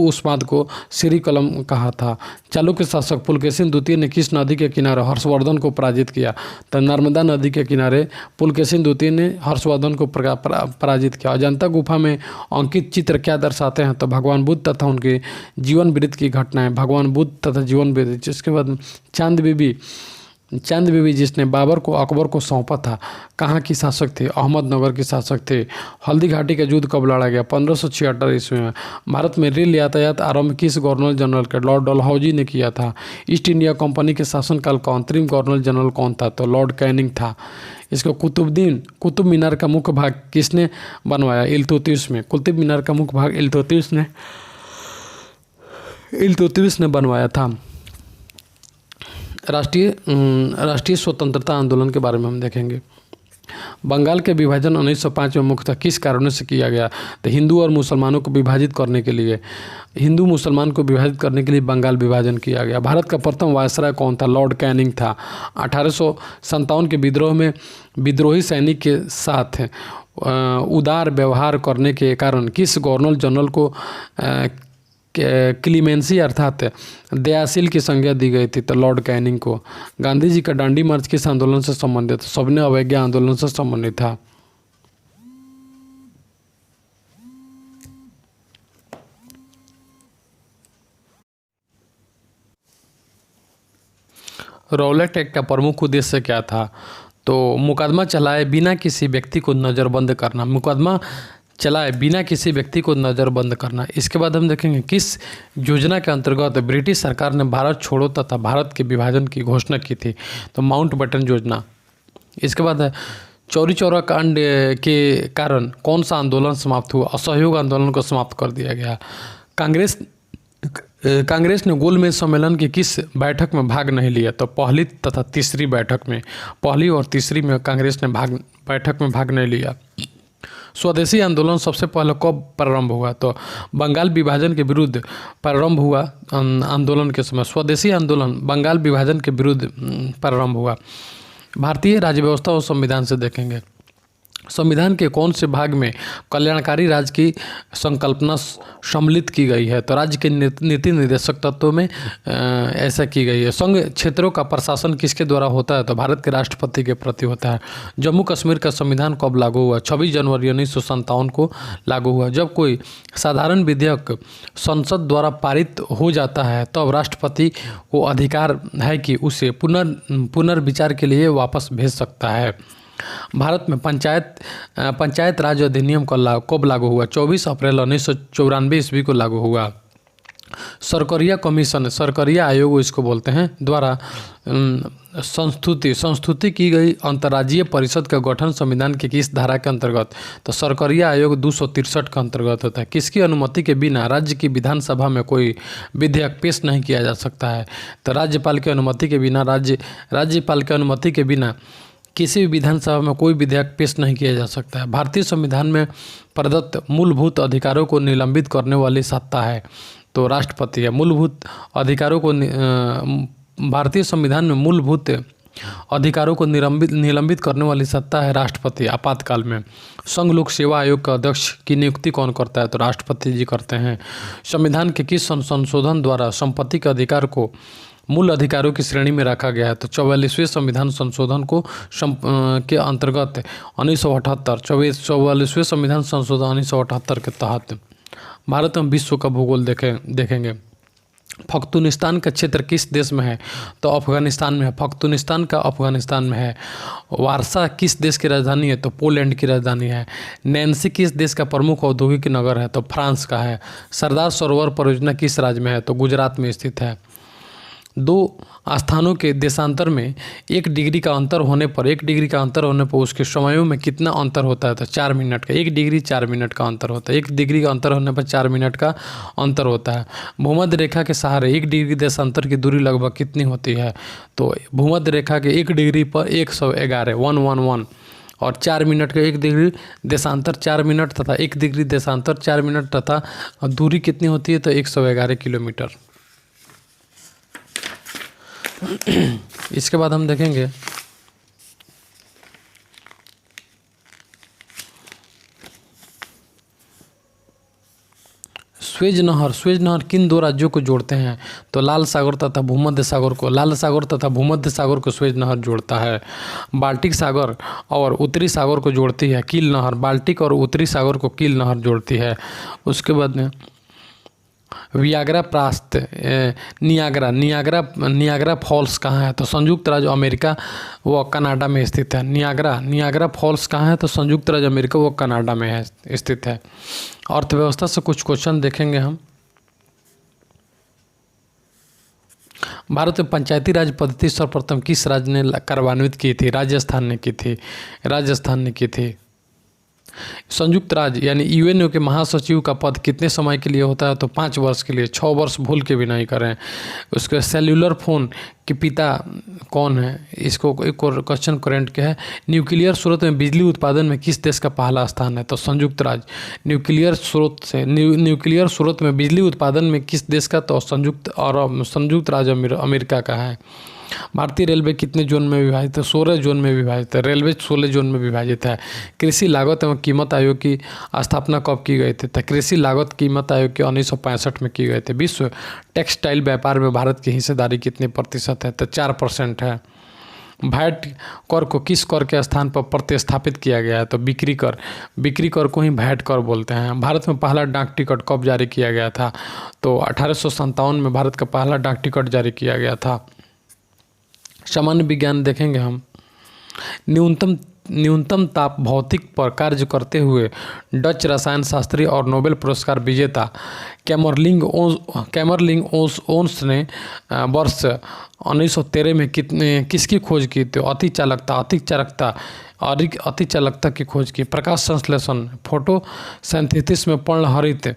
उस्माद को सीरी कलम कहा था। चालुक्य शासक पुलकेशिन द्वितीय ने किस नदी के किनारे हर्षवर्धन को पराजित किया, तो नर्मदा नदी के किनारे पुलकेशिन द्वितीय ने हर्षवर्धन को पराजित किया। अजंता गुफा में अंकित चित्र क्या दर्शाते हैं, तो भगवान बुद्ध तथा उनके जीवन वृत्त की घटनाएं। भगवान बुद्ध तथा जीवन वृत्त। इसके बाद चांद बीबी जिसने बाबर को अकबर को सौंपा था, कहाँ की शासक थे, अहमदनगर की शासक थे। हल्दी घाटी का युद्ध कब लड़ा गया, 1576 ईस्वी में। भारत में रेल यातायात आरंभ किस गवर्नर जनरल के, लॉर्ड डलहौजी ने किया था। ईस्ट इंडिया कंपनी के शासनकाल का अंतरिम गवर्नर जनरल कौन था, तो लॉर्ड कैनिंग था। इसको कुतुब मीनार का मुख्य भाग किसने बनवाया, इल्तुतमिश में। कुतुब मीनार का मुख्य भाग इल्तुतमिश ने बनवाया था। राष्ट्रीय स्वतंत्रता आंदोलन के बारे में हम देखेंगे। बंगाल के विभाजन 1905 में मुख्यतः किस कारणों से किया गया, तो हिंदू और मुसलमानों को विभाजित करने के लिए बंगाल विभाजन किया गया। भारत का प्रथम वायसराय कौन था, लॉर्ड कैनिंग था। 1857 के विद्रोह में विद्रोही सैनिक के साथ उदार व्यवहार करने के कारण किस गवर्नर जनरल को क्लीमेंसी अर्थात दयाशील की संज्ञा दी गई थी, तो लॉर्ड कैनिंग को। गांधी जी का दांडी मार्च किस आंदोलन से संबंधित, सविनय अवज्ञा आंदोलन से संबंधित था। रौलेट एक्ट का प्रमुख उद्देश्य क्या था, तो मुकदमा चलाए बिना किसी व्यक्ति को नज़रबंद करना। मुकदमा चलाए बिना किसी व्यक्ति को नज़रबंद करना। इसके बाद हम देखेंगे किस योजना के अंतर्गत ब्रिटिश सरकार ने भारत छोड़ो तथा भारत के विभाजन की घोषणा की थी, तो माउंटबेटन योजना। इसके बाद है चौरी चौरा कांड के कारण कौन सा आंदोलन समाप्त हुआ, असहयोग आंदोलन को समाप्त कर दिया गया। कांग्रेस ने गोलमेज सम्मेलन की किस बैठक में भाग नहीं लिया, तो पहली तथा तीसरी बैठक में, पहली और तीसरी में कांग्रेस ने बैठक में भाग नहीं लिया। स्वदेशी आंदोलन सबसे पहले कब प्रारंभ हुआ, तो बंगाल विभाजन के विरुद्ध प्रारंभ हुआ आंदोलन के समय। स्वदेशी आंदोलन बंगाल विभाजन के विरुद्ध प्रारंभ हुआ। भारतीय राज्य व्यवस्था और संविधान से देखेंगे, संविधान के कौन से भाग में कल्याणकारी राज्य की संकल्पना सम्मिलित की गई है, तो राज्य के नीति निर्देशक तत्वों में ऐसा की गई है। संघ क्षेत्रों का प्रशासन किसके द्वारा होता है, तो भारत के राष्ट्रपति के प्रति होता है। जम्मू कश्मीर का संविधान कब लागू हुआ, 26 जनवरी 1957 को लागू हुआ। जब कोई साधारण विधेयक संसद द्वारा पारित हो जाता है तब राष्ट्रपति को अधिकार है कि उसे पुनर्विचार के लिए वापस भेज सकता है। भारत में पंचायत राज अधिनियम कब लागू हुआ, 24 अप्रैल 1994 ईस्वी को लागू हुआ। सरकरिया कमीशन, सरकरिया आयोग इसको बोलते हैं, द्वारा संस्तुति की गई अंतर्राज्यीय परिषद का गठन संविधान की किस धारा के अंतर्गत, तो सरकरिया आयोग 263 के अंतर्गत होता है। किसकी अनुमति के बिना राज्य की विधानसभा में कोई विधेयक पेश नहीं किया जा सकता है, तो राज्यपाल की अनुमति के बिना किसी भी विधानसभा में कोई विधेयक पेश नहीं किया जा सकता है। भारतीय संविधान में प्रदत्त मूलभूत अधिकारों को निलंबित करने वाली सत्ता है, तो राष्ट्रपति है। मूलभूत अधिकारों को भारतीय संविधान में मूलभूत अधिकारों को निलंबित करने वाली सत्ता है राष्ट्रपति आपातकाल में। संघ लोक सेवा आयोग का अध्यक्ष की नियुक्ति कौन करता है, तो राष्ट्रपति जी करते हैं। संविधान के किस संशोधन द्वारा संपत्ति के अधिकार को मूल अधिकारों की श्रेणी में रखा गया है, तो 44वें संविधान संशोधन को के अंतर्गत 44वें संविधान संशोधन 1978 के तहत। भारत में विश्व का भूगोल देखेंगे। पख्तूनिस्तान का क्षेत्र किस देश में है, तो अफगानिस्तान में है। पख्तूनिस्तान का अफगानिस्तान में है। वारसा किस देश की राजधानी है, तो पोलैंड की राजधानी है। नैन्सी किस देश का प्रमुख औद्योगिक नगर है, तो फ्रांस का है। सरदार सरोवर परियोजना किस राज्य में है, तो गुजरात में स्थित है। दो स्थानों के देशांतर में 1 डिग्री का अंतर होने पर उसके समयों में कितना अंतर होता है, तो 4 मिनट का। 1 डिग्री 4 मिनट का अंतर होता है। 1 डिग्री का अंतर होने पर 4 मिनट का अंतर होता है। भूमध्य रेखा के सहारे 1 डिग्री देशांतर की दूरी लगभग कितनी होती है, तो भूमध्य रेखा के 1 डिग्री पर 111 और 4 मिनट का 1 डिग्री देशांतर 4 मिनट तथा 1 डिग्री देशांतर 4 मिनट तथा दूरी कितनी होती है, तो 111 किलोमीटर। इसके बाद हम देखेंगे स्वेज नहर किन 2 राज्यों को जोड़ते हैं, तो लाल सागर तथा भूमध्य सागर को स्वेज नहर जोड़ता है। बाल्टिक सागर और उत्तरी सागर को जोड़ती है कील नहर। बाल्टिक और उत्तरी सागर को कील नहर जोड़ती है। उसके बाद में वियाग्रा प्रास्त नियाग्रा फॉल्स कहाँ है, तो संयुक्त राज्य अमेरिका व कनाडा में स्थित है। नियाग्रा फॉल्स कहाँ है, तो संयुक्त राज्य अमेरिका व कनाडा में है स्थित है। अर्थव्यवस्था से कुछ क्वेश्चन देखेंगे हम। भारत में पंचायती राज पद्धति सर्वप्रथम किस राज्य ने कार्यान्वित की थी, राजस्थान ने की थी। संयुक्त राज्य यानी यूएनओ के महासचिव का पद कितने समय के लिए होता है, तो 5 वर्ष के लिए। 6 वर्ष भूल के भी नहीं करें। उसके सेल्यूलर फोन के पिता कौन है, इसको एक क्वेश्चन करेंट के है। न्यूक्लियर स्रोत में बिजली उत्पादन में किस देश का पहला स्थान है, तो संयुक्त राज्य। न्यूक्लियर स्रोत में बिजली उत्पादन में किस देश का, तो संयुक्त राज्य अमेरिका का है। भारतीय रेलवे कितने जोन में विभाजित है, 16 जोन में विभाजित है। रेलवे 16 जोन में विभाजित है। कृषि लागत एवं कीमत आयोग की स्थापना कब की गई थी, तो कृषि लागत कीमत आयोग के 1965 में की गई थी। विश्व टेक्सटाइल व्यापार में भारत की हिस्सेदारी कितने प्रतिशत है, तो 4% है। वैट कर को किस कर के स्थान पर प्रतिस्थापित किया गया है, तो बिक्री कर को ही वैट कर बोलते हैं। भारत में पहला डाक टिकट कब जारी किया गया था, तो 1857 में भारत का पहला डाक टिकट जारी किया गया था। सामान्य विज्ञान देखेंगे हम। न्यूनतम न्यूनतम ताप भौतिक पर कार्य करते हुए डच रसायन शास्त्री और नोबेल पुरस्कार विजेता कैमरलिंग ओन्स ने वर्ष 1913 में किसकी खोज की? तो अति चालकता की खोज की। प्रकाश संश्लेषण फोटोसिंथेसिस में पर्णहरित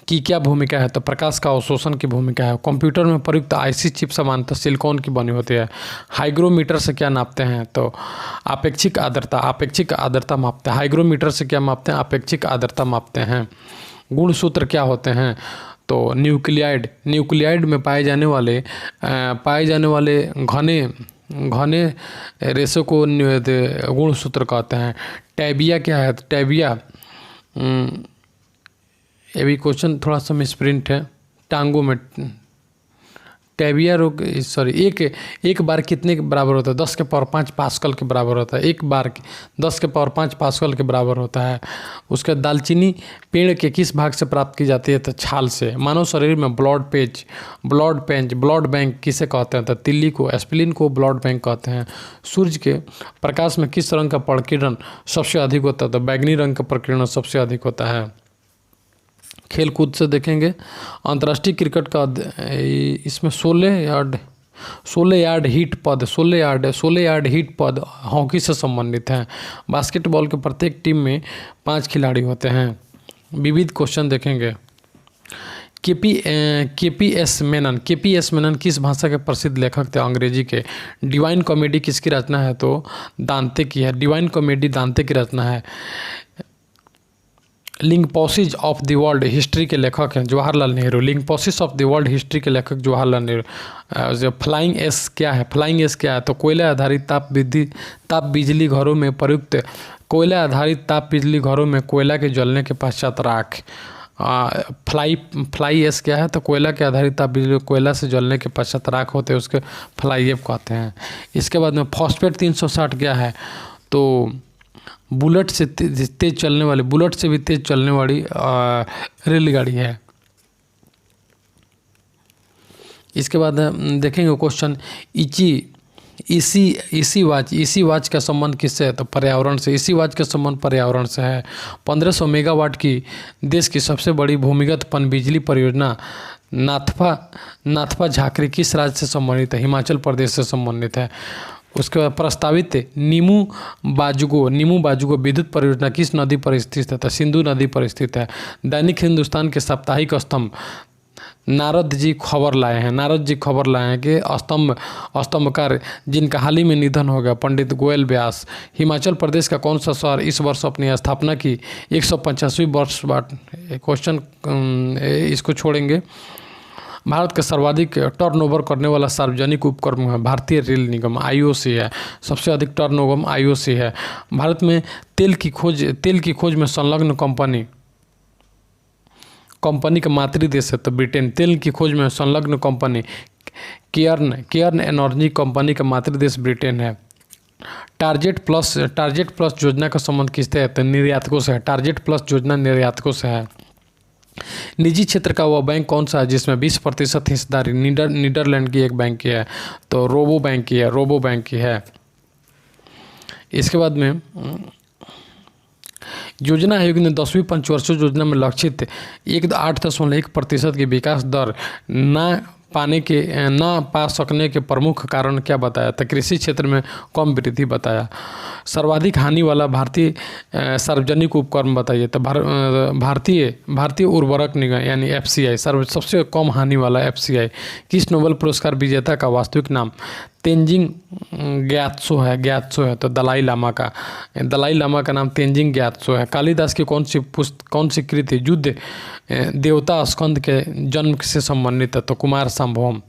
की क्या भूमिका है? तो प्रकाश का अवशोषण की भूमिका है। कंप्यूटर में प्रयुक्त आईसी चिप सामान्यतः सिलिकॉन की बनी होती है। हाइग्रोमीटर से क्या नापते हैं? तो आपेक्षिक आर्द्रता मापते हैं। हाइग्रोमीटर से क्या मापते हैं? आपेक्षिक आर्द्रता मापते हैं। गुणसूत्र क्या होते हैं? तो न्यूक्लियाइड में पाए जाने वाले घने रेशे को गुणसूत्र कहते हैं। टैबिया क्या है? टैबिया ये भी क्वेश्चन थोड़ा सा मिसप्रिंट है। टांगों में टैबिया रोग एक बार कितने के बराबर होता है? 10 के पावर 5 पास्कल के बराबर होता है। एक बार 10 के पावर 5 पास्कल के बराबर होता है। उसके दालचीनी पेड़ के किस भाग से प्राप्त की जाती है? तो छाल से। मानव शरीर में ब्लड बैंक किसे कहते हैं? तो तिल्ली को। एस्पिरिन को ब्लड बैंक कहते हैं। सूर्य के प्रकाश में किस रंग का प्रकीर्णन सबसे अधिक होता है? तो बैंगनी रंग का प्रकीर्णन सबसे अधिक होता है। खेल कूद से देखेंगे, अंतर्राष्ट्रीय क्रिकेट का इसमें 16 यार्ड हीट पद हॉकी से संबंधित हैं। बास्केटबॉल के प्रत्येक टीम में 5 खिलाड़ी होते हैं। विविध क्वेश्चन देखेंगे। केपीएस मेनन किस भाषा के प्रसिद्ध लेखक थे? अंग्रेजी के। डिवाइन कॉमेडी किसकी रचना है? तो दांते की है। डिवाइन कॉमेडी दांते की रचना है। Glimpses of the world history के लेखक हैं Jawaharlal Nehru. Glimpses of the world history के लेखक जवाहरलाल नेहरू। फ्लाइंग एस क्या है? तो कोयला आधारित ताप बिजली घरों में प्रयुक्त कोयला के जलने के पश्चात राख। फ्लाई एस क्या है? तो कोयला के आधारित ताप बिजली कोयला से जलने के पश्चात राख होते हैं, उसके फ्लाई एफ कहते हैं। इसके बाद में फॉस्फेट 360 क्या है? तो बुलेट से भी तेज चलने वाली रेलगाड़ी है। इसके बाद देखेंगे क्वेश्चन इसी वाच का संबंध किससे है? तो पर्यावरण से। इसी वाच का संबंध पर्यावरण से है। 1500 मेगावाट की देश की सबसे बड़ी भूमिगत पनबिजली परियोजना नाथपा झाकरी किस राज्य से संबंधित है? हिमाचल प्रदेश से संबंधित है। उसके बाद प्रस्तावित नीमू बाजुगो विद्युत परियोजना किस नदी पर स्थित है? तो सिंधु नदी पर स्थित है। दैनिक हिंदुस्तान के साप्ताहिक स्तंभ नारद जी खबर लाए हैं कि स्तंभकार जिनका हाल ही में निधन हो गया, पंडित गोयल व्यास। हिमाचल प्रदेश का कौन सा शहर इस वर्ष अपनी स्थापना की 150वीं वर्ष बाद? क्वेश्चन इसको छोड़ेंगे। भारत का सर्वाधिक टर्नओवर करने वाला सार्वजनिक उपक्रम है भारतीय रेल निगम आईओसी है। सबसे अधिक टर्नओवर आईओसी है। भारत में तेल की खोज में संलग्न कंपनी का मातृ देश है तो ब्रिटेन। तेल की खोज में संलग्न कंपनी केयर्न एनर्जी कंपनी का मातृ देश ब्रिटेन है। टारगेट प्लस योजना का संबंध किससे है? तो निर्यातकों से है। टारगेट प्लस योजना निर्यातकों से है। निजी क्षेत्र का वह बैंक कौन सा है जिसमें 20% हिस्सेदारी नीदरलैंड की एक बैंक की है? तो रोबो बैंक की है। इसके बाद में योजना आयोग ने 10वीं पंचवर्षीय योजना में लक्षित 8.1% की विकास दर न पा सकने के प्रमुख कारण क्या बताया? तो कृषि क्षेत्र में कम वृद्धि बताया। सर्वाधिक हानि वाला भारतीय सार्वजनिक उपक्रम बताइए। तो भारतीय उर्वरक निगम यानी FCI सबसे कम हानि वाला FCI। किस नोबेल पुरस्कार विजेता का वास्तविक नाम? तेंजिंग ग्यात्सो है। तो दलाई लामा का नाम तेंजिंग ग्यात्सो है। कालिदास की कौन सी कृति युद्ध देवता स्कंद के जन्म से संबंधित है? तो कुमार संभवम।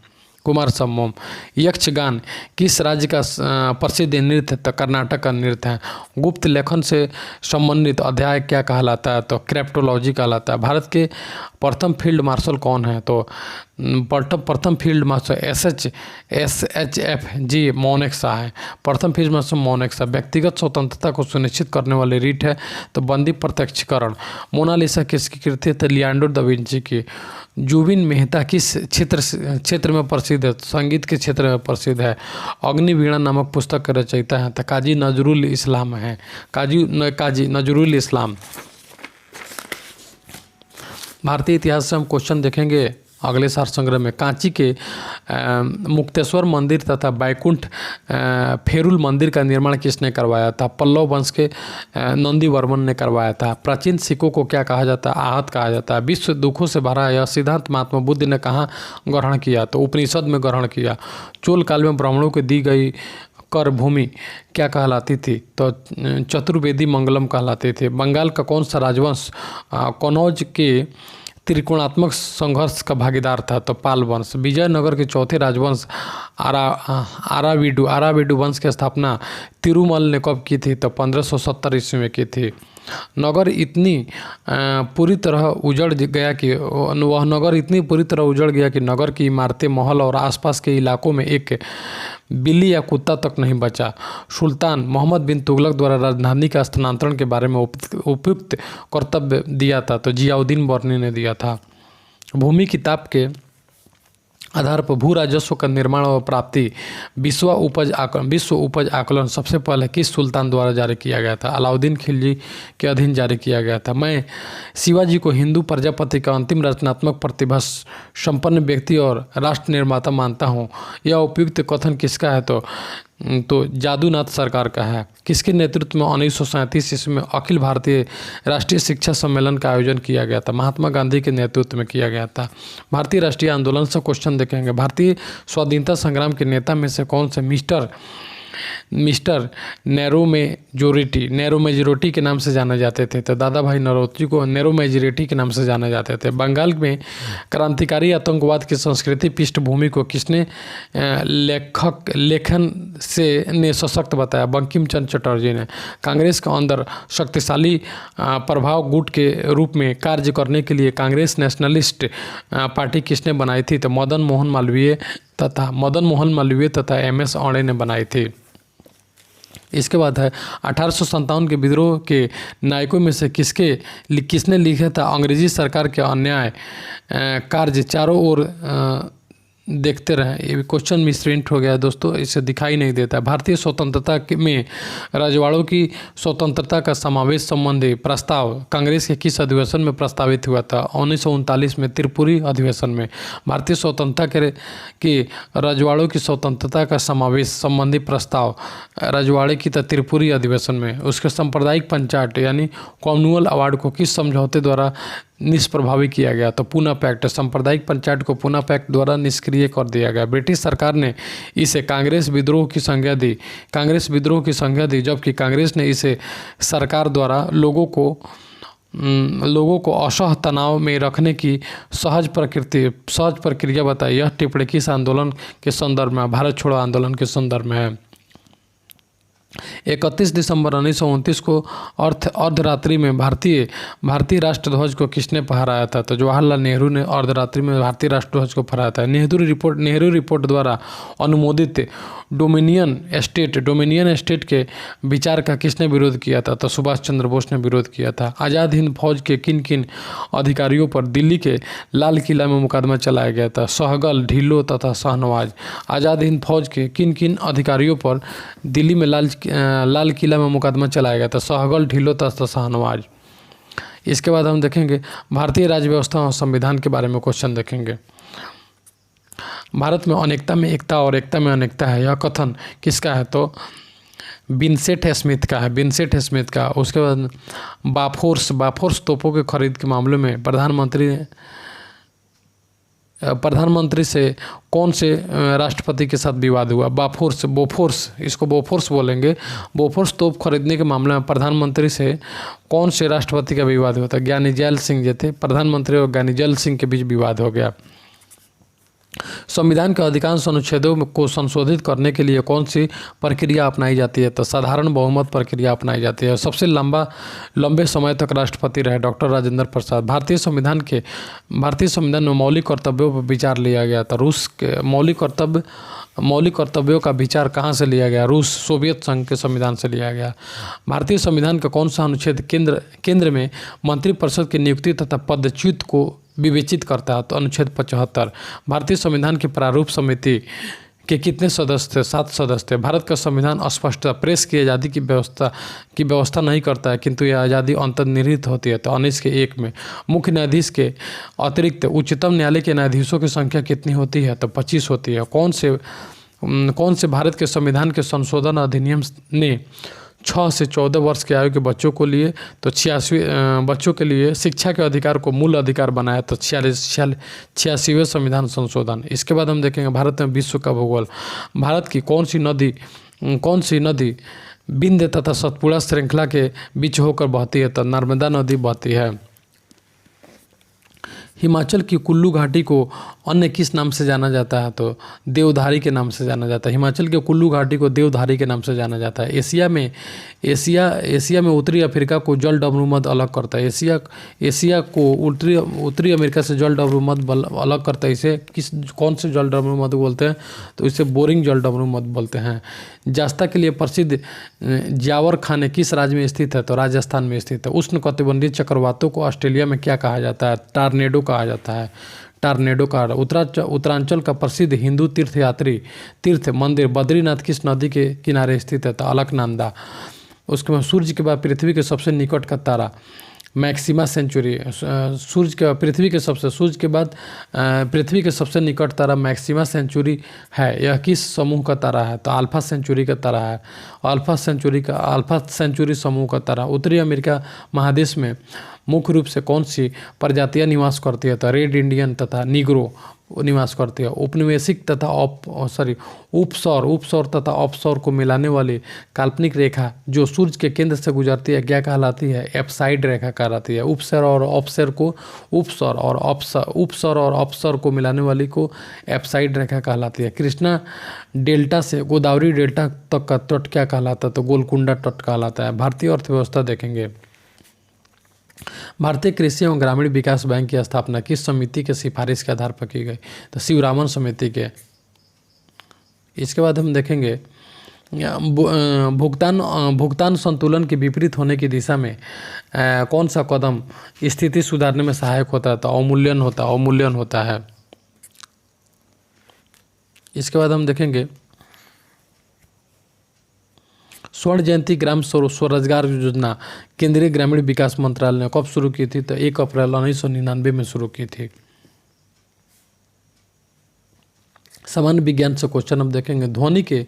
यक्षगान किस राज्य का प्रसिद्ध नृत्य है? तो कर्नाटक का नृत्य है। गुप्त लेखन से संबंधित अध्याय क्या कहलाता है? तो क्रिप्टोलॉजी कहलाता है। भारत के प्रथम फील्ड मार्शल कौन है? तो प्रथम फील्ड मार्शल SHFG मौनेक शाह है। प्रथम फील्ड मार्शल मौनेक शाह। व्यक्तिगत स्वतंत्रता को सुनिश्चित करने वाली रीट है तो बंदी प्रत्यक्षीकरण। मोनालिसा किसकी कृति है? तो लियोनार्डो दा विंची की। जुबिन मेहता किस क्षेत्र में प्रसिद्ध प्रसिद्ध है, संगीत के क्षेत्र में प्रसिद्ध है। अग्निवीणा नामक पुस्तक के रचयिता हैं तो काजी नजरुल इस्लाम हैं, काजी नजरुल इस्लाम। भारतीय इतिहास से हम क्वेश्चन देखेंगे अगले सार संग्रह में। कांची के मुक्तेश्वर मंदिर तथा बैकुंठ फेरुल मंदिर का निर्माण किसने करवाया था? पल्लव वंश के नंदी वर्मन ने करवाया था। प्राचीन सिखों को क्या कहा जाता है? आहत कहा जाता है। विश्व दुखों से भरा यह सिद्धांत महात्मा बुद्ध ने कहाँ ग्रहण किया? तो उपनिषद में ग्रहण किया। चोल काल में ब्राह्मणों को दी गई कर भूमि क्या कहलाती थी? तो चतुर्वेदी मंगलम कहलाते थे। बंगाल का कौन सा राजवंश कनौज के त्रिकोणात्मक संघर्ष का भागीदार था? तो पाल वंश। विजयनगर के चौथे राजवंश आराविडु वंश की स्थापना तिरुमल ने कब की थी? तो 1570 ईस्वी में की थी। नगर इतनी पूरी तरह उजड़ गया कि वह नगर इतनी पूरी तरह उजड़ गया कि नगर की इमारतें, महल और आसपास के इलाकों में एक बिल्ली या कुत्ता तक नहीं बचा। सुल्तान मोहम्मद बिन तुगलक द्वारा राजधानी का स्थानांतरण के बारे में उपयुक्त कर्तव्य दिया था? तो जियाउद्दीन बर्नी ने दिया था। भूमि किताब के आधार पर भू राजस्व का निर्माण और प्राप्ति विश्व उपज आकलन सबसे पहले किस सुल्तान द्वारा जारी किया गया था? अलाउद्दीन खिलजी के अधीन जारी किया गया था। मैं शिवाजी को हिंदू प्रजापति का अंतिम रचनात्मक प्रतिभा संपन्न व्यक्ति और राष्ट्र निर्माता मानता हूँ। यह उपयुक्त कथन किसका है? तो जादूनाथ सरकार का है। किसके नेतृत्व में 1937 ईस्वी में अखिल भारतीय राष्ट्रीय शिक्षा सम्मेलन का आयोजन किया गया था? महात्मा गांधी के नेतृत्व में किया गया था। भारतीय राष्ट्रीय आंदोलन से क्वेश्चन देखेंगे। भारतीय स्वाधीनता संग्राम के नेता में से कौन से मिस्टर नैरो मेजोरिटी के नाम से जाने जाते थे? तो दादा भाई नौरोजी को नैरो मेजोरिटी के नाम से जाने जाते थे। बंगाल में क्रांतिकारी आतंकवाद की संस्कृति पृष्ठभूमि को किसने लेखन ने सशक्त बताया? बंकिम चंद्र चटर्जी ने। कांग्रेस के अंदर शक्तिशाली प्रभाव गुट के रूप में कार्य करने के लिए कांग्रेस नेशनलिस्ट पार्टी किसने बनाई थी? तो मदन मोहन मालवीय तथा MS औड़े ने बनाई थी। इसके बाद है 1857 के विद्रोह के नायकों में से किसने लिखा था? अंग्रेजी सरकार के अन्याय कार्य चारों ओर देखते रहें। ये क्वेश्चन मिसप्रिंट हो गया है दोस्तों, इसे दिखाई नहीं देता। भारतीय स्वतंत्रता में रजवाड़ों की स्वतंत्रता का समावेश संबंधी प्रस्ताव कांग्रेस के किस अधिवेशन में प्रस्तावित हुआ था? 1939 में त्रिपुरी अधिवेशन में। भारतीय स्वतंत्रता के रजवाड़ों की स्वतंत्रता का समावेश संबंधी प्रस्ताव रजवाड़े की त्रिपुरी अधिवेशन में। उसके सांप्रदायिक पंचायत यानी कॉमनवेल्थ अवार्ड को किस समझौते द्वारा निष्प्रभावी किया गया? तो पूना पैक्ट। सांप्रदायिक पंचायत को पूना पैक्ट द्वारा निष्क्रिय कर दिया गया। ब्रिटिश सरकार ने इसे कांग्रेस विद्रोह की संज्ञा दी, जबकि कांग्रेस ने इसे सरकार द्वारा लोगों को असह तनाव में रखने की सहज प्रक्रिया बताई। यह टिप्पणी किस आंदोलन के संदर्भ में? भारत छोड़ो आंदोलन के संदर्भ में है। 31 दिसंबर 1929 को अर्धरात्रि में भारतीय राष्ट्रध्वज को किसने फहराया था? तो जवाहरलाल नेहरू ने अर्धरात्रि में भारतीय राष्ट्रध्वज को फहराया था। नेहरू रिपोर्ट द्वारा अनुमोदित डोमिनियन स्टेट के विचार का किसने विरोध किया था? तो सुभाष चंद्र बोस ने विरोध किया था। आज़ाद हिंद फौज के किन अधिकारियों पर दिल्ली के लाल किला में मुकदमा चलाया गया था? सहगल, ढिल्लो तथा शाहनवाज। आज़ाद हिंद फौज के किन अधिकारियों पर दिल्ली में लाल किला में मुकदमा चलाया गया था? सहगल, ढिल्लो तथा शाहनवाज। इसके बाद हम देखेंगे भारतीय राज्य व्यवस्था और संविधान के बारे में क्वेश्चन देखेंगे। भारत में अनेकता में एकता और एकता में अनेकता है, यह कथन किसका है? तो विंसेंट स्मिथ का है, विंसेंट स्मिथ का। उसके बाद बाफोर्स तोपों के खरीद के मामले में प्रधानमंत्री से कौन से राष्ट्रपति के साथ विवाद हुआ? बोफोर्स, इसको बोफोर्स बोलेंगे। बोफोर्स तोप खरीदने के मामले में प्रधानमंत्री से कौन से राष्ट्रपति का विवाद हुआ था? ज्ञानी जैल सिंह जो थे, प्रधानमंत्री और ज्ञानी जैल सिंह के बीच विवाद हो गया। संविधान के अधिकांश अनुच्छेदों को संशोधित करने के लिए कौन सी प्रक्रिया अपनाई जाती है? तो साधारण बहुमत प्रक्रिया अपनाई जाती है। सबसे लंबे समय तक राष्ट्रपति रहे डॉक्टर राजेंद्र प्रसाद। भारतीय संविधान में मौलिक कर्तव्यों पर विचार लिया गया था। रूस के मौलिक कर्तव्यों का विचार कहाँ से लिया गया? रूस, सोवियत संघ के संविधान से लिया गया। भारतीय संविधान का कौन सा अनुच्छेद केंद्र में मंत्रिपरिषद की नियुक्ति तथा पदच्युत को विवेचित करता है तो अनुच्छेद 75। भारतीय संविधान की प्रारूप समिति के कितने सदस्य थे? 7 सदस्य थे। भारत का संविधान अस्पष्टता प्रेस की आज़ादी की व्यवस्था नहीं करता है, किंतु यह आज़ादी अंतर्निहित होती है तो 19 के 1 में। मुख्य न्यायाधीश के अतिरिक्त उच्चतम न्यायालय के न्यायाधीशों की संख्या कितनी होती है? तो 25 होती है। कौन से भारत के संविधान के संशोधन अधिनियम ने 6 से 14 वर्ष की आयु के बच्चों को लिए तो 86 बच्चों के लिए शिक्षा के अधिकार को मूल अधिकार बनाया तो 86वें संविधान संशोधन। इसके बाद हम देखेंगे भारत में विश्व का भूगोल। भारत की कौन सी नदी विंध्य तथा सतपुड़ा श्रृंखला के बीच होकर बहती है? तो नर्मदा नदी बहती है। हिमाचल की कुल्लू घाटी को अन्य किस नाम से जाना जाता है? तो देवधारी के नाम से जाना जाता है। हिमाचल के कुल्लू घाटी को देवधारी के नाम से जाना जाता है। एशिया में उत्तरी अफ्रीका को जल डमरू मध अलग करता है। एशिया को उत्तरी अमेरिका से जल डमरू मध अलग करता है। इसे कौन से जल डमरू मध बोलते हैं? तो इसे बोरिंग जल डमरू मध बोलते हैं। जास्ता के लिए प्रसिद्ध जावर खाने किस राज्य में स्थित है? तो राजस्थान में स्थित है। उष्णकटिबंधीय चक्रवातों को ऑस्ट्रेलिया में क्या कहा जाता है? टॉर्नेडो कहा जाता है। टॉर्नेडो का उत्तरांचल का प्रसिद्ध हिंदू तीर्थ मंदिर बद्रीनाथ किस नदी के किनारे स्थित है? तो अलकनंदा। उसके बाद सूर्य के बाद पृथ्वी के सबसे निकट का तारा मैक्सिमा सेंचुरी। पृथ्वी के बाद पृथ्वी के सबसे निकट तारा मैक्सिमा सेंचुरी है। यह किस समूह का तारा है? तो अल्फा सेंचुरी का तारा है। अल्फा सेंचुरी समूह का तारा। उत्तरी अमेरिका महादेश में मुख्य रूप से कौन सी प्रजातियां निवास करती है? तो रेड इंडियन तथा निग्रो निवास करती है। उपनिवेशिक तथा उपसौर तथा अपसौर को मिलाने वाली काल्पनिक रेखा जो सूर्य के केंद्र से गुजरती है क्या कहलाती है? एप्साइड रेखा कहलाती है। उपसौर और अपसौर को मिलाने वाली को एप्साइड रेखा कहलाती है। कृष्णा डेल्टा से गोदावरी डेल्टा तक का तट क्या कहलाता है? तो गोलकुंडा तट कहलाता है। भारतीय अर्थव्यवस्था देखेंगे। भारतीय कृषि एवं ग्रामीण विकास बैंक की स्थापना किस समिति के सिफारिश के आधार पर की गई? तो शिवरामन समिति के। इसके बाद हम देखेंगे भुगतान संतुलन के विपरीत होने की दिशा में कौन सा कदम स्थिति सुधारने में सहायक होता है? तो अवमूल्यन होता है। इसके बाद हम देखेंगे स्वर्ण जयंती ग्राम स्वरोजगार योजना केंद्रीय ग्रामीण विकास मंत्रालय ने कब शुरू की थी? तो 1 अप्रैल 1999 में शुरू की थी। सामान्य विज्ञान से क्वेश्चन हम देखेंगे। ध्वनि के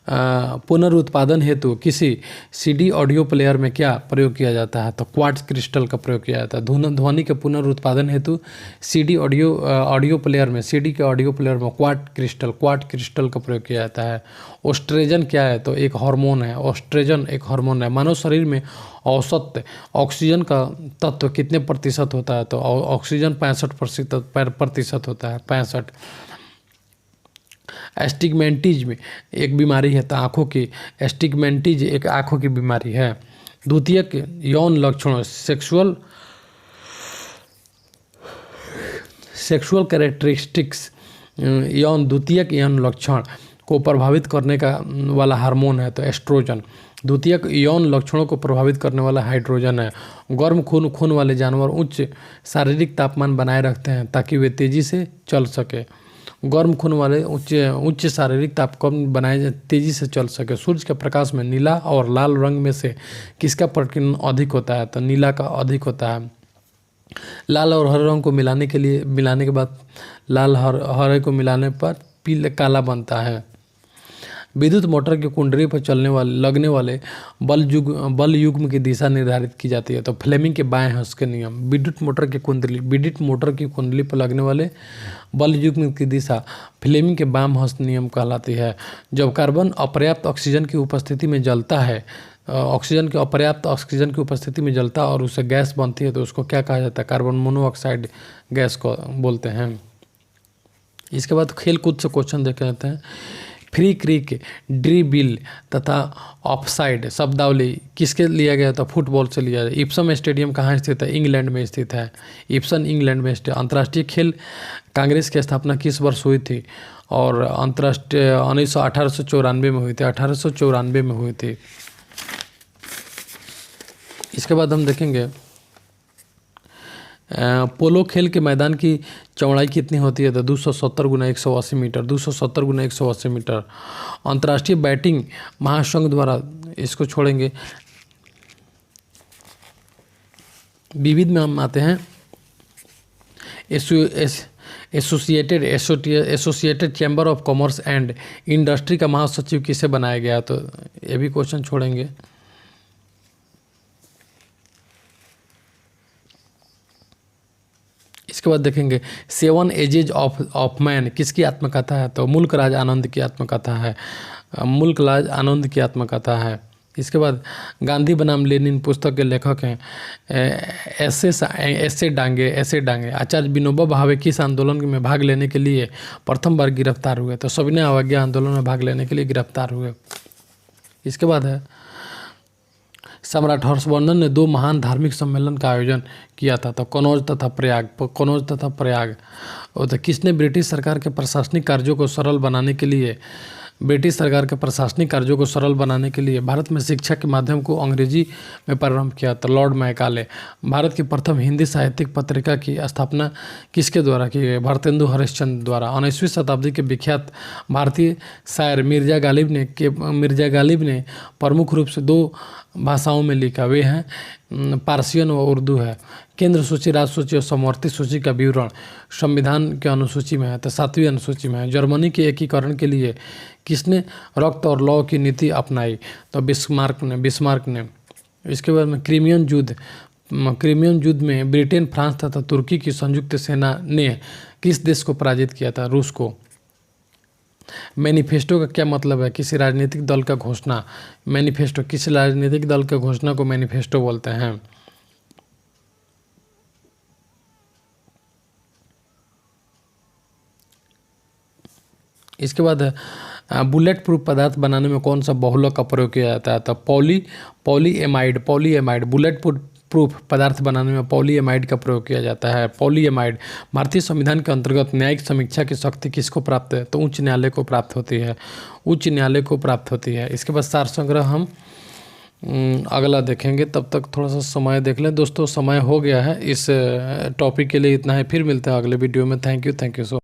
पुनरुत्पादन हेतु किसी सीडी ऑडियो प्लेयर में क्या प्रयोग किया जाता है? तो क्वार्ट्ज क्रिस्टल का प्रयोग किया जाता है। ध्वनि के पुनरुत्पादन हेतु सीडी ऑडियो प्लेयर में क्वार्ट्ज क्रिस्टल का प्रयोग किया जाता है। ऑस्ट्रेजन क्या है? तो एक हार्मोन है। ऑस्ट्रेजन एक हार्मोन है। मानव शरीर में औसत ऑक्सीजन का तत्व कितने प्रतिशत होता है? तो ऑक्सीजन 65% होता है। 65। एस्टिग्मेंटिज्म एक बीमारी है तो आँखों की एस्टिग्मेंटिज्म एक आँखों की बीमारी है। द्वितीयक यौन लक्षणों सेक्सुअल कैरेक्टरिस्टिक्स द्वितीयक यौन लक्षण को प्रभावित करने का वाला हार्मोन है तो एस्ट्रोजन। द्वितीयक यौन लक्षणों को प्रभावित करने वाला हाइड्रोजन है। गर्म खून वाले जानवर उच्च शारीरिक तापमान बनाए रखते हैं ताकि वे तेजी से चल सके। गर्म खून वाले उच्च शारीरिक तापमान बनाए तेजी से चल सके। सूर्य के प्रकाश में नीला और लाल रंग में से किसका प्रकीर्णन अधिक होता है? तो नीला का अधिक होता है। लाल और हरे रंग को मिलाने के बाद लाल हरे को मिलाने पर पीला काला बनता है। विद्युत मोटर की कुंडली पर लगने वाले बल युग्म की दिशा निर्धारित की जाती है तो फ्लेमिंग के बाएं हस्त के नियम। विद्युत मोटर की कुंडली पर लगने वाले बल युग्म की दिशा फ्लेमिंग के बाम हस्त नियम कहलाती है। जब कार्बन अपर्याप्त ऑक्सीजन की उपस्थिति में जलता है अपर्याप्त ऑक्सीजन की उपस्थिति में जलता और उससे गैस बनती है तो उसको क्या कहा जाता है? कार्बन मोनोऑक्साइड गैस को बोलते हैं। इसके बाद खेल कूद से क्वेश्चन देख लेते हैं। फ्री किक, ड्रिबल तथा ऑफसाइड शब्दावली किसके लिया गया? तो फुटबॉल से लिया गया। इप्सम स्टेडियम कहाँ स्थित है? इंग्लैंड में स्थित है। इंग्लैंड में स्थित। अंतर्राष्ट्रीय खेल कांग्रेस की स्थापना किस वर्ष हुई थी? और अंतर्राष्ट्रीय 1894 में हुई थी। 1894 में हुई थी। इसके बाद हम देखेंगे पोलो खेल के मैदान की चौड़ाई कितनी होती है? तो 270 गुना 180 मीटर, 270 गुना 180 मीटर। अंतर्राष्ट्रीय बैटिंग महासंघ द्वारा, इसको छोड़ेंगे, विविध में हम आते हैं। Associated chamber of commerce and industry का महासचिव किसे बनाया गया? तो ये भी क्वेश्चन छोड़ेंगे। इसके बाद देखेंगे 7 एजेज ऑफ मैन किसकी आत्मकथा है? तो मुल्क राज आनंद की आत्मकथा है, मुल्क राज आनंद की आत्मकथा है। इसके बाद गांधी बनाम लेनिन पुस्तक के लेखक हैं ऐसे डांगे। आचार्य विनोबा भावे किस आंदोलन में भाग लेने के लिए प्रथम बार गिरफ्तार हुए? तो सविनय अवज्ञा आंदोलन में भाग लेने के लिए गिरफ्तार हुए। इसके बाद है सम्राट हर्षवर्धन ने 2 महान धार्मिक सम्मेलन का आयोजन किया था, तो कनौज तथा प्रयाग। और तो किसने ब्रिटिश सरकार के प्रशासनिक कार्यों को सरल बनाने के लिए भारत में शिक्षा के माध्यम को अंग्रेजी में प्रारंभ किया? तो लॉर्ड मैकाले। भारत की प्रथम हिंदी साहित्यिक पत्रिका की स्थापना किसके द्वारा की गई? भारतेंदु हरिश्चंद्र द्वारा। 19वीं शताब्दी के विख्यात भारतीय शायर मिर्जा गालिब ने प्रमुख रूप से 2 भाषाओं में लिखा, वे हैं पारसियन व उर्दू है। केंद्र सूची, राज्य सूची और समवर्ती सूची का विवरण संविधान के अनुसूची में है, तो 7वीं अनुसूची में है। जर्मनी के एकीकरण के लिए किसने रक्त और लौ की नीति अपनाई? तो बिस्मार्क ने। इसके बाद में क्रीमियन युद्ध में ब्रिटेन, फ्रांस तथा तुर्की की संयुक्त सेना ने किस देश को पराजित किया था? रूस को। मैनिफेस्टो का क्या मतलब है? किसी राजनीतिक दल का घोषणा। मैनिफेस्टो, किसी राजनीतिक दल के घोषणा को मैनिफेस्टो बोलते हैं। इसके बाद बुलेट प्रूफ पदार्थ बनाने में कौन सा बहुलक का प्रयोग किया जाता है? तो पॉलीएमाइड। बुलेट प्रूफ पदार्थ बनाने में पॉलीएमाइड का प्रयोग किया जाता है। पॉलीएमाइड। भारतीय संविधान के अंतर्गत न्यायिक समीक्षा की शक्ति किसको प्राप्त है? तो उच्च न्यायालय को प्राप्त होती है। इसके बाद सार संग्रह हम अगला देखेंगे, तब तक थोड़ा सा समय देख लें। दोस्तों समय हो गया है इस टॉपिक के लिए, इतना है। फिर मिलते हैं अगले वीडियो में। Thank you so